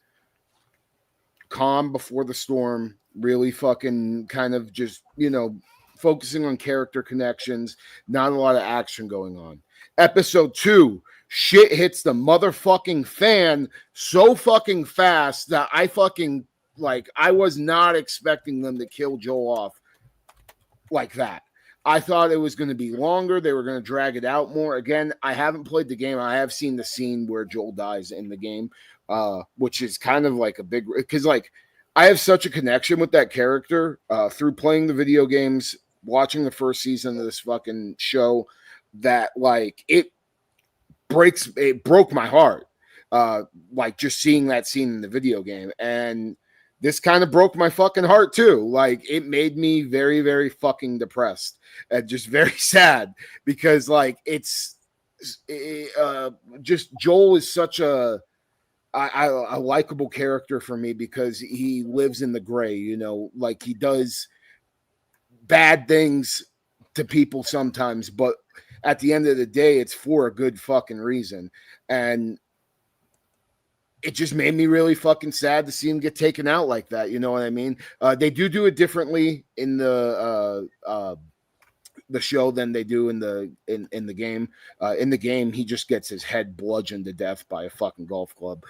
S3: calm before the storm, really fucking kind of just, focusing on character connections, not a lot of action going on. Episode 2, shit hits the motherfucking fan so fucking fast that I was not expecting them to kill Joel off like that. I thought it was going to be longer. They were going to drag it out more. Again, I haven't played the game. I have seen the scene where Joel dies in the game, which is kind of like a big, because I have such a connection with that character through playing the video games, watching the first season of this fucking show, that it broke my heart. Just seeing that scene in the video game. And this kind of broke my fucking heart too. It made me very, very fucking depressed and just very sad because just Joel is such a likable character for me because he lives in the gray, he does bad things to people sometimes, but at the end of the day, it's for a good fucking reason. And it just made me really fucking sad to see him get taken out like that. You know what I mean? They do it differently in the show than they do in the game. In the game, he just gets his head bludgeoned to death by a fucking golf club.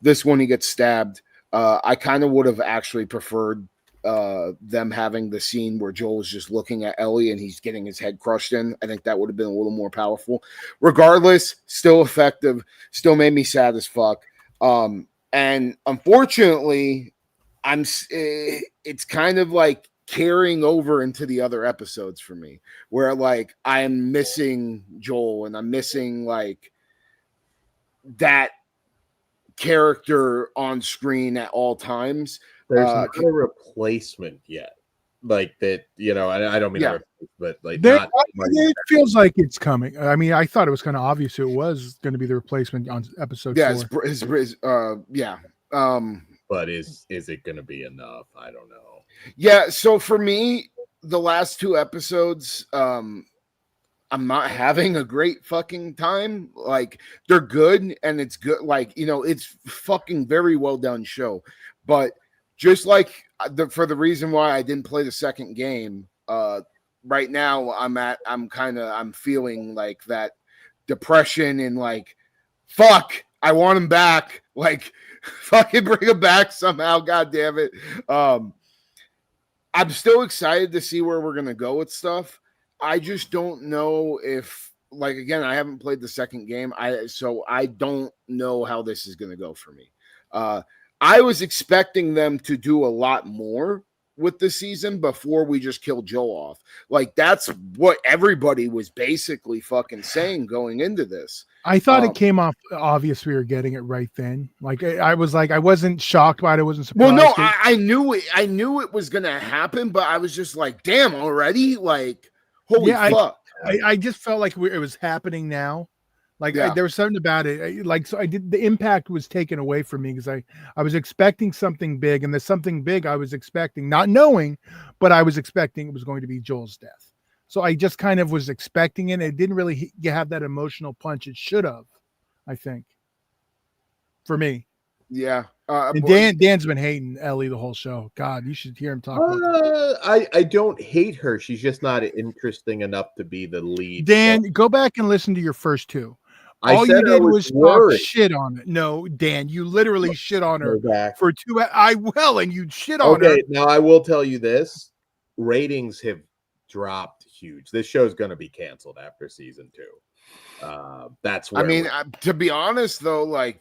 S3: This one, he gets stabbed. I kind of would have actually preferred them having the scene where Joel is just looking at Ellie and he's getting his head crushed in. I think that would have been a little more powerful. Regardless, still effective, still made me sad as fuck. And unfortunately, it's kind of like carrying over into the other episodes for me, where I am missing Joel and I'm missing that character on screen at all times.
S1: There's not a replacement yet, that. I don't mean, but
S2: it feels like it's coming. I mean, I thought it was kind of obvious it was going to be the replacement on episode 4.
S3: Yeah.
S1: But is it going to be enough? I don't know.
S3: Yeah. So for me, the last 2 episodes, I'm not having a great fucking time. They're good and it's good. It's fucking very well done show, but just for the reason why I didn't play the second game, right now I'm feeling that depression and fuck, I want him back. Fucking bring him back somehow. God damn it. I'm still excited to see where we're going to go with stuff. I just don't know if, again, I haven't played the second game. So I don't know how this is going to go for me. I was expecting them to do a lot more with the season before we just killed Joe off. That's what everybody was basically fucking saying going into this.
S2: I thought it came off obvious we were getting it right then. I was I wasn't shocked by it. I wasn't surprised.
S3: Well, no, I knew it. I knew it was going to happen, but I was just damn, already? Holy fuck.
S2: I just felt like it was happening now. Like
S3: Yeah.
S2: there was something about it. So the impact was taken away from me because I was expecting something big, and the something big I was expecting, not knowing, but I was expecting it was going to be Joel's death. So I just kind of was expecting it. It didn't really have that emotional punch it should have, I think, for me.
S3: Yeah.
S2: And Dan's been hating Ellie the whole show. God, you should hear him talk about that.
S1: I don't hate her. She's just not interesting enough to be the lead.
S2: Dan, go back and listen to your first two.
S1: I
S2: All
S1: said
S2: you did was
S1: worried.
S2: talk shit on it. No, Dan, you literally shit on her
S1: back.
S2: for two. I will, and you shit on her.
S1: Okay, now I will tell you this: ratings have dropped huge. This show's going to be canceled after season 2. That's where
S3: I mean, to be honest, though, like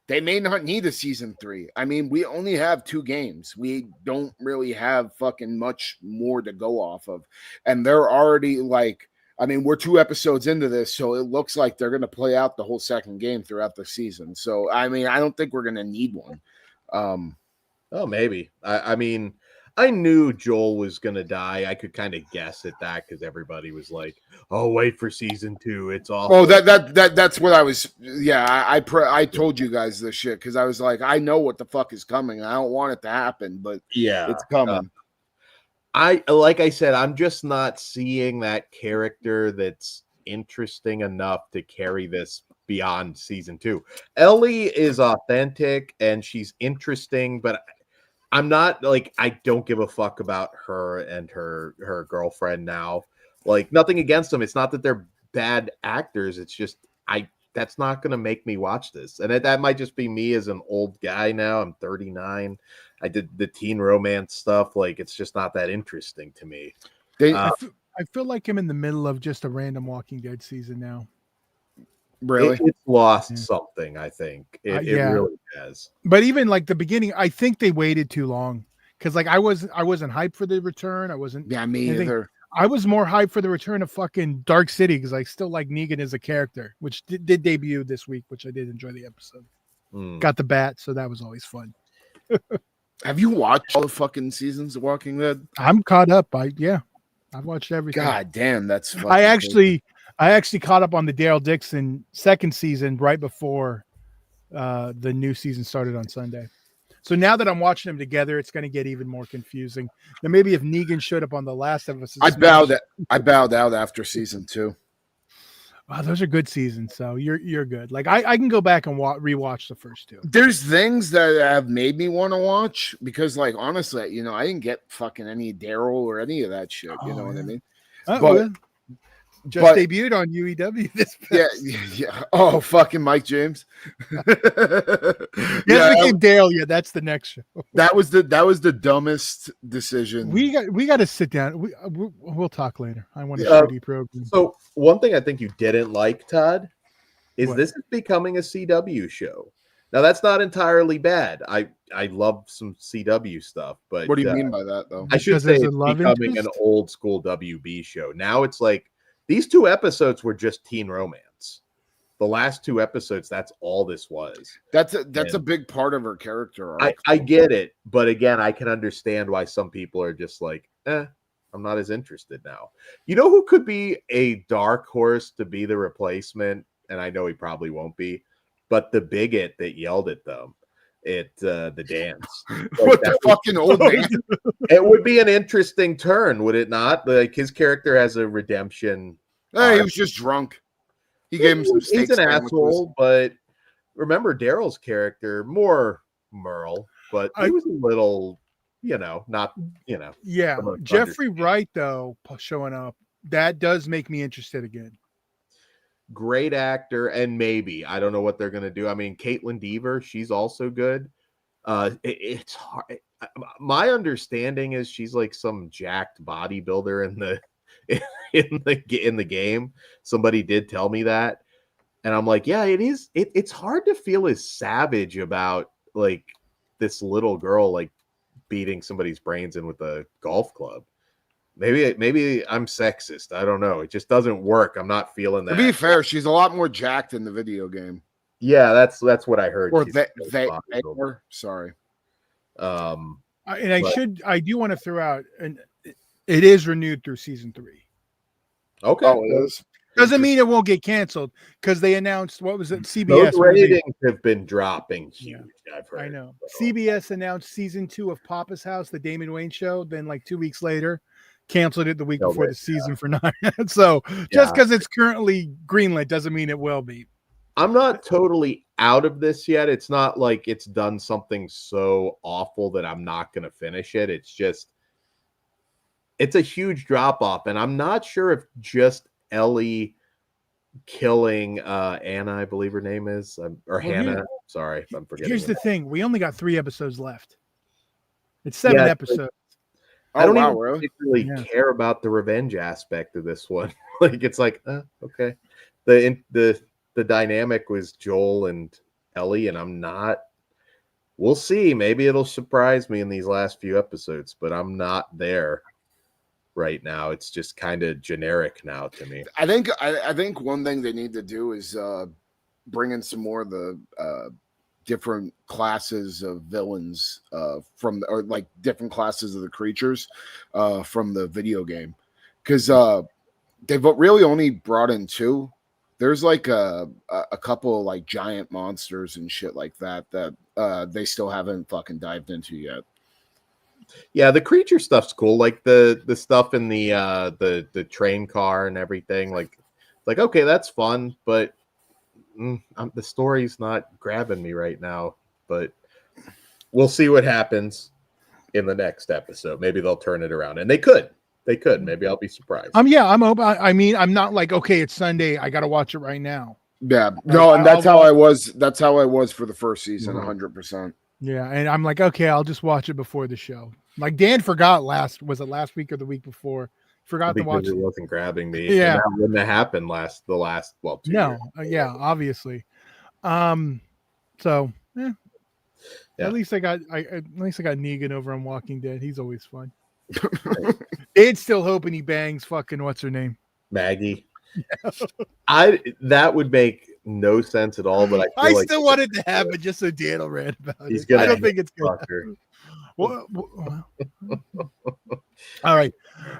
S3: they may not need a season 3. I mean, we only have 2 games. We don't really have fucking much more to go off of, and they're already like. I mean, we're 2 episodes into this, so it looks like they're going to play out the whole second game throughout the season. So, I mean, I don't think we're going to need one.
S1: Oh, maybe. I mean, I knew Joel was going to die. I could kind of guess at that because everybody was like, "Oh, wait for season 2. It's awful."
S3: Oh, that's what I was. Yeah, I told you guys this shit because I was like, I know what the fuck is coming. I don't want it to happen, but
S1: yeah,
S3: it's coming.
S1: Like I said, I'm just not seeing that character that's interesting enough to carry this beyond season 2. Ellie is authentic and she's interesting, but I'm not like, I don't give a fuck about her and her girlfriend now. Like, nothing against them. It's not that they're bad actors. It's just that's not going to make me watch this. And that might just be me as an old guy now. I'm 39. I did the teen romance stuff. Like, it's just not that interesting to me.
S2: I feel like I'm in the middle of just a random Walking Dead season now.
S3: Really?
S1: It's lost something, I think. It really has.
S2: But even like the beginning, I think they waited too long. Because like I wasn't hyped for the return. I wasn't.
S3: Yeah, me either.
S2: I was more hyped for the return of fucking Dark City because I still like Negan as a character, which did debut this week, which I did enjoy the episode. Got the bat, so that was always fun.
S3: Have you watched all the fucking seasons of Walking Dead?
S2: I'm caught up. I've watched everything.
S3: God damn, that's fucking
S2: I actually caught up on the Daryl Dixon second season right before the new season started on Sunday. So now that I'm watching them together, it's going to get even more confusing. Then maybe if Negan showed up on The Last of Us,
S3: I bowed out after season 2.
S2: Wow, those are good seasons. So you're good. Like I can go back and rewatch the first 2.
S3: There's things that have made me want to watch because, like, honestly, I didn't get fucking any Daryl or any of that shit. You know what I mean?
S2: But just debuted on UEW this past.
S3: Yeah. Oh, fucking Mike James.
S2: Became Dale. Yeah, that's the next show.
S3: That was the dumbest decision.
S2: We got to sit down. We'll talk later. I want a shitty program.
S1: So one thing I think you didn't like, Todd, is this is becoming a CW show. Now that's not entirely bad. I love some CW stuff, but
S3: what do you mean by that, though?
S1: I should say it's becoming an old school WB show. Now it's like these 2 episodes were just teen romance. The last 2 episodes, that's all this was.
S3: That's a big part of her character arc.
S1: I get it, but again, I can understand why some people are just like, I'm not as interested now. You know who could be a dark horse to be the replacement? And I know he probably won't be, but the bigot that yelled at them at the dance.
S3: What the fucking old man?
S1: It would be an interesting turn, would it not? Like, his character has a redemption.
S3: He was just drunk. He gave him some steak.
S1: He's an asshole, but remember Daryl's character, more Merle, but he was a little, not.
S2: Yeah, Jeffrey Wright though showing up, that does make me interested again.
S1: Great actor, and maybe I don't know what they're gonna do. I mean, Caitlin Dever, she's also good. It's hard. My understanding is she's like some jacked bodybuilder in the game. Somebody did tell me that, and I'm like, yeah, it is. It's hard to feel as savage about like this little girl like beating somebody's brains in with a golf club. Maybe I'm sexist. I don't know. It just doesn't work. I'm not feeling that.
S3: To be fair, she's a lot more jacked in the video game.
S1: Yeah, that's what I heard.
S3: Or they were. Sorry.
S2: I do want to throw out, and it is renewed through season 3.
S1: Okay.
S3: Oh, it is.
S2: Doesn't mean it won't get canceled because they announced, what was it? CBS.
S1: Those ratings have been dropping huge.
S2: Yeah,
S1: I've heard.
S2: I know. CBS announced season 2 of Papa's House, the Damon Wayne show. Then, like 2 weeks later, canceled it the week before the season for 9. So just because it's currently greenlit doesn't mean it will be.
S1: I'm not totally out of this yet. It's not like it's done something so awful that I'm not going to finish it. It's just, it's a huge drop off. And I'm not sure if just Ellie killing Anna, I believe her name is, or Hannah. Sorry if I'm forgetting.
S2: Here's the thing. We only got 3 episodes left. It's 7 episodes.
S1: I don't even particularly care about the revenge aspect of this one. Like, it's like, okay. The dynamic was Joel and Ellie, and I'm not. We'll see. Maybe it'll surprise me in these last few episodes, but I'm not there right now. It's just kind of generic now to me.
S3: I think one thing they need to do is bring in some more of the different classes of villains or like different classes of the creatures from the video game, because they've really only brought in 2. There's like a couple of like giant monsters and shit like that they still haven't fucking dived into yet.
S1: Yeah, the creature stuff's cool. Like the stuff in the train car and everything. Like okay, that's fun, but the story's not grabbing me right now. But we'll see what happens in the next episode. Maybe they'll turn it around, and they could. Maybe I'll be surprised.
S2: I'm open. I mean, I'm not like, okay, it's Sunday, I got to watch it right now.
S3: Yeah, no, and that's how I was. That's how I was for the first season, 100%.
S2: Yeah, and I'm like, okay, I'll just watch it before the show. Like Dan forgot last week or the week before? Forgot to watch
S1: it. Wasn't grabbing me.
S2: Yeah,
S1: and that wouldn't have happened the last 2 years.
S2: Yeah, obviously. So yeah. At least I got Negan over on Walking Dead. He's always fun. Dade's still hoping he bangs fucking what's her name,
S1: Maggie. Yeah. That would make no sense at all. But I
S2: still wanted to happen just so Dan will rant about it. I don't think it's good. Well, all right,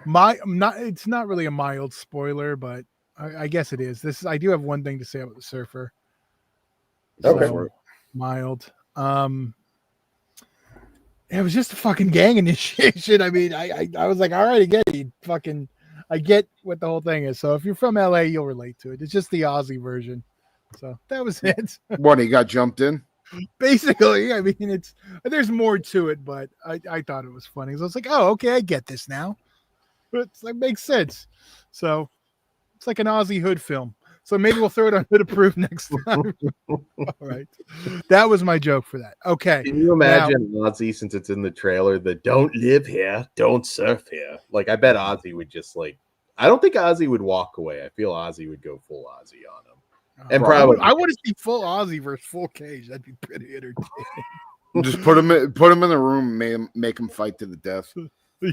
S2: it's not really a mild spoiler, but I guess it is. I do have one thing to say about the Surfer.
S3: Okay,
S2: so, mild. It was just a fucking gang initiation. I mean, I was like, all right, I get what the whole thing is. So if you're from LA, you'll relate to it. It's just the Aussie version. So that was it.
S3: What, he got jumped in?
S2: Basically, I mean, there's more to it, but I thought it was funny. So I was like, oh, okay, I get this now. But it's like, makes sense. So it's like an Aussie hood film. So maybe we'll throw it on Hood Approved next time. All right. That was my joke for that. Okay.
S1: Can you imagine Ozzy, since it's in the trailer, the don't live here, don't surf here? Like, I bet Ozzy would just I don't think Ozzy would walk away. I feel Ozzy would go full Ozzy on him. And probably
S2: I want to see full Aussie versus full Cage. That'd be pretty entertaining.
S3: Just put him in the room, make him fight to the death.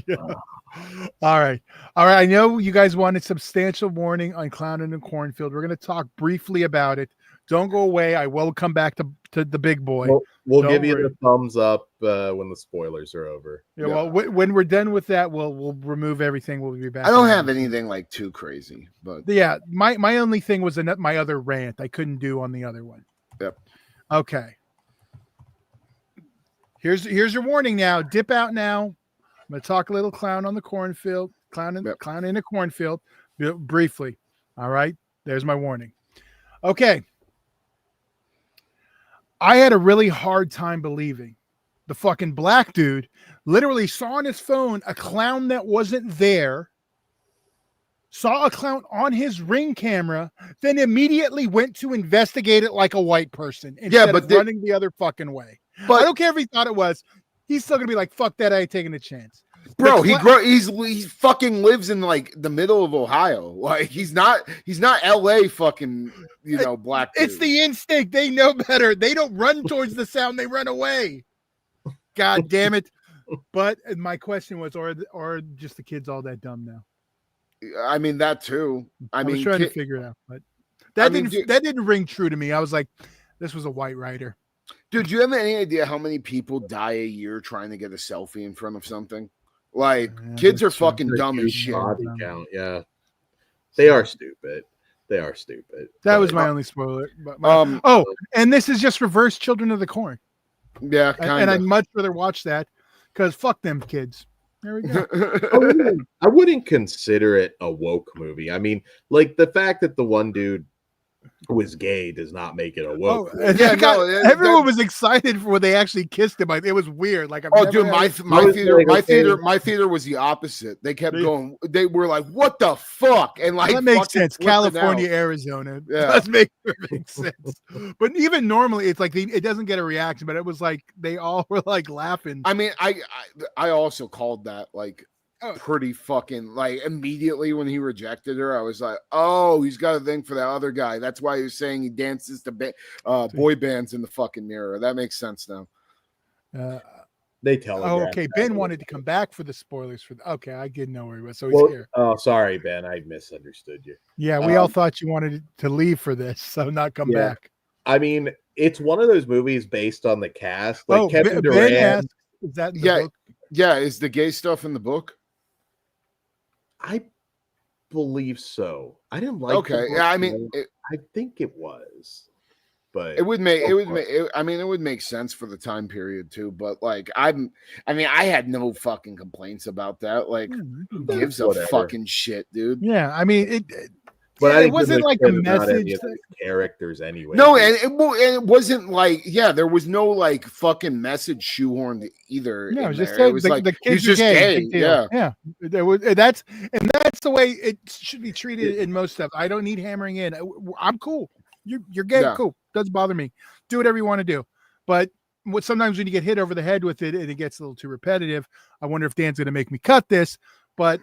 S2: Yeah. All right. I know you guys wanted substantial warning on Clown in a Cornfield. We're going to talk briefly about it. Don't go away. I will come back to the big boy.
S1: We'll give you the thumbs up when the spoilers are over.
S2: Yeah. Well, when we're done with that, we'll remove everything. We'll be back.
S3: I don't have anything like too crazy, but
S2: yeah, my only thing was my other rant I couldn't do on the other one.
S3: Yep.
S2: Okay. Here's your warning now. Dip out now. I'm going to talk a little clown on the cornfield, clown in a cornfield briefly. All right. There's my warning. Okay. I had a really hard time believing the fucking black dude literally saw on his phone a clown that wasn't there, saw a clown on his Ring camera, then immediately went to investigate it like a white person instead of running the other fucking way. But I don't care if he thought it was. He's still gonna be like, fuck that, I ain't taking a chance.
S3: Bro, he fucking lives in like the middle of Ohio. Like he's not LA fucking, black dude.
S2: It's the instinct. They know better. They don't run towards the sound, they run away. God damn it. But my question was, or just the kids all that dumb now?
S3: I mean, that too. I was
S2: trying to figure it out, but that didn't ring true to me. I was like, this was a white writer.
S3: Dude, do you have any idea how many people die a year trying to get a selfie in front of something? Like, kids are fucking dumb as shit.
S1: Body count, yeah. They are stupid. They are stupid.
S2: That was my only spoiler. But and this is just reverse Children of the Corn.
S3: Yeah, kind of.
S2: And I'd much rather watch that because fuck them kids. There we go.
S1: I wouldn't consider it a woke movie. I mean, like the fact that the one dude was gay does not make it a woke.
S2: Everyone was excited for when they actually kissed him. It was weird. Like,
S3: my theater was the opposite. They kept going. They were like, "What the fuck?" And like,
S2: that makes sense. California, Arizona, does make perfect sense. But even normally, it's like it doesn't get a reaction. But it was like they all were like laughing.
S3: I mean, I also called that like pretty fucking like immediately when he rejected her. I was like, oh, he's got a thing for that other guy. That's why he was saying he dances to boy bands in the fucking mirror. That makes sense now.
S1: They tell.
S2: Oh, okay. Ben wanted to come back for the spoilers for. Okay, I didn't know where he was, so he's here.
S1: Oh, sorry, Ben. I misunderstood you.
S2: Yeah, we all thought you wanted to leave for this, so not come back.
S1: I mean, it's one of those movies based on the cast. Like Kevin Durant.
S2: Ben asked, is that in the book?
S3: Yeah, is the gay stuff in the book?
S1: I believe so. I didn't like.
S3: Okay, yeah. I mean,
S1: I think it was, but
S3: it would make sense for the time period too. But like, I had no fucking complaints about that. Like, who gives a fucking shit, dude?
S2: Yeah, I mean
S1: But
S2: it wasn't like a message.
S1: Characters anyway.
S3: No, and it wasn't like there was no like fucking message shoehorned either.
S2: No, it was just
S3: it was like
S2: the kids
S3: he's just gay.
S2: Yeah. That's the way it should be treated in most stuff. I don't need hammering in. I'm cool. You're gay. Yeah. Cool. Doesn't bother me. Do whatever you want to do. But sometimes when you get hit over the head with it and it gets a little too repetitive, I wonder if Dan's going to make me cut this. But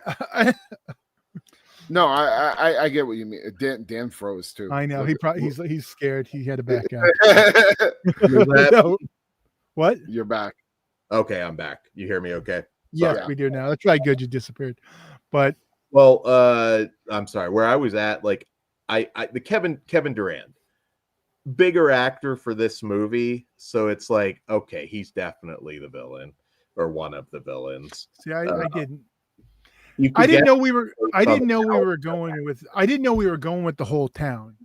S3: no, I get what you mean. Dan froze too.
S2: I know. He's scared. He had to back out.
S1: No.
S2: What?
S3: You're back.
S1: Okay, I'm back. You hear me okay?
S2: Yeah, we do now. That's probably good you disappeared. But
S1: I'm sorry. Where I was at, like the Kevin Durant, bigger actor for this movie, so it's like, okay, he's definitely the villain or one of the villains.
S2: See, I didn't. I didn't know we were going with the whole town.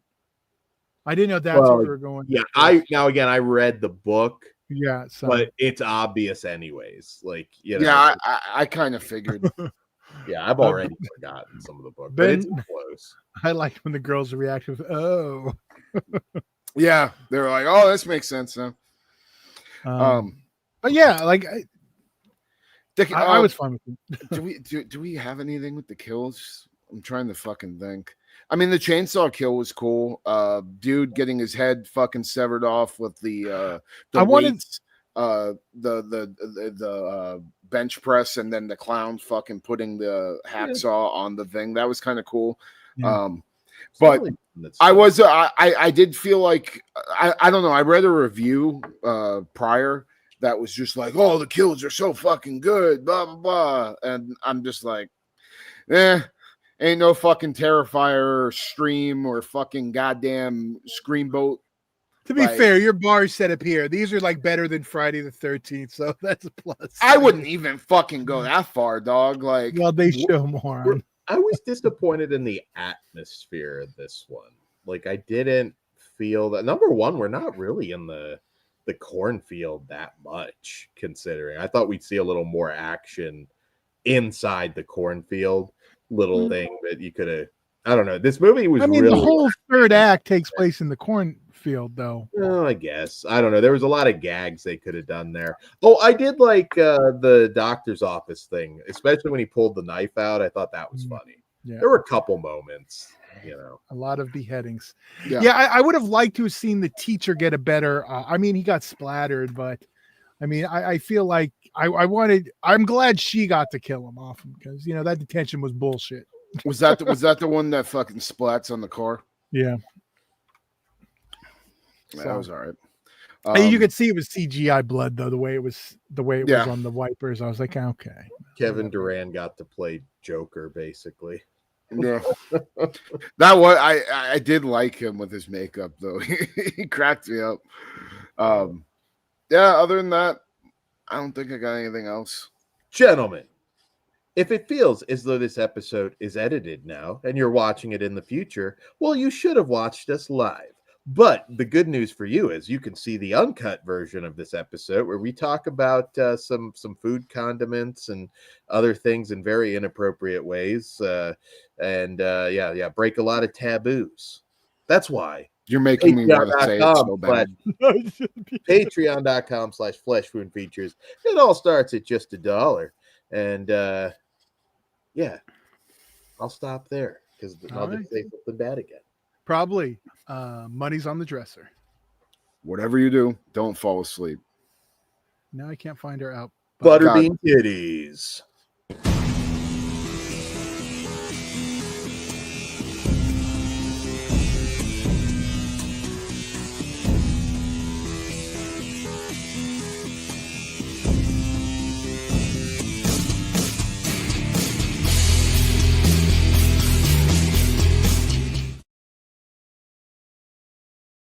S2: I didn't know that's what we were going.
S1: Yeah, I read the book.
S2: Yeah,
S1: but it's obvious anyways. Like,
S3: Yeah, I kind of figured.
S1: Yeah, I've already forgotten some of the book, but it's close.
S2: I liked when the girls reacted with, oh.
S3: Yeah, they were like, oh, this makes sense now.
S2: But yeah, like I was fine with it.
S3: Do we have anything with the kills? I'm trying to fucking think. I mean, the chainsaw kill was cool. Dude getting his head fucking severed off with the bench press, and then the clown fucking putting the hacksaw on the thing. That was kind of cool. Yeah. But I did feel like I don't know. I read a review prior that was just like, oh, the kills are so fucking good, blah, blah, blah. And I'm just like, ain't no fucking Terrifier or Stream or fucking goddamn Screamboat.
S2: To be fair, your bar is set up here. These are like better than Friday the 13th, so that's a plus.
S3: I wouldn't even fucking go that far, dog. Like,
S2: well, they show more on.
S1: I was disappointed in the atmosphere of this one. Like, I didn't feel that. Number one, we're not really in the cornfield that much, considering I thought we'd see a little more action inside the cornfield. Little thing that you could have. I don't know. This movie was.
S2: I mean, the whole third act takes place in the cornfield, though.
S1: Oh, I guess. I don't know. There was a lot of gags they could have done there. Oh, I did like the doctor's office thing, especially when he pulled the knife out. I thought that was funny. Yeah. There were a couple moments,
S2: a lot of beheadings. Yeah, I would have liked to have seen the teacher get a better. I mean, he got splattered, but I mean, I feel like I'm glad she got to kill him off him, because that detention was bullshit.
S3: Was that the one that fucking splats on the car?
S2: Yeah.
S3: That was all right.
S2: You could see it was CGI blood, though, the way it was on the wipers. I was like, okay.
S1: Kevin Durant got to play Joker, basically.
S3: Yeah. That was I did like him with his makeup, though. He cracked me up. Yeah, other than that, I don't think I got anything else.
S1: Gentlemen, If it feels as though this episode is edited now and you're watching it in the future, well, you should have watched us live. But the good news for you is you can see the uncut version of this episode where we talk about some food condiments and other things in very inappropriate ways, and break a lot of taboos. That's why.
S3: You're making me want to say it so bad.
S1: Patreon.com/fleshwound-features. It all starts at just $1. And I'll stop there because I'll just say something bad again.
S2: Probably. Money's on the dresser.
S3: Whatever you do, don't fall asleep.
S2: Now I can't find her out.
S1: Butterbean titties.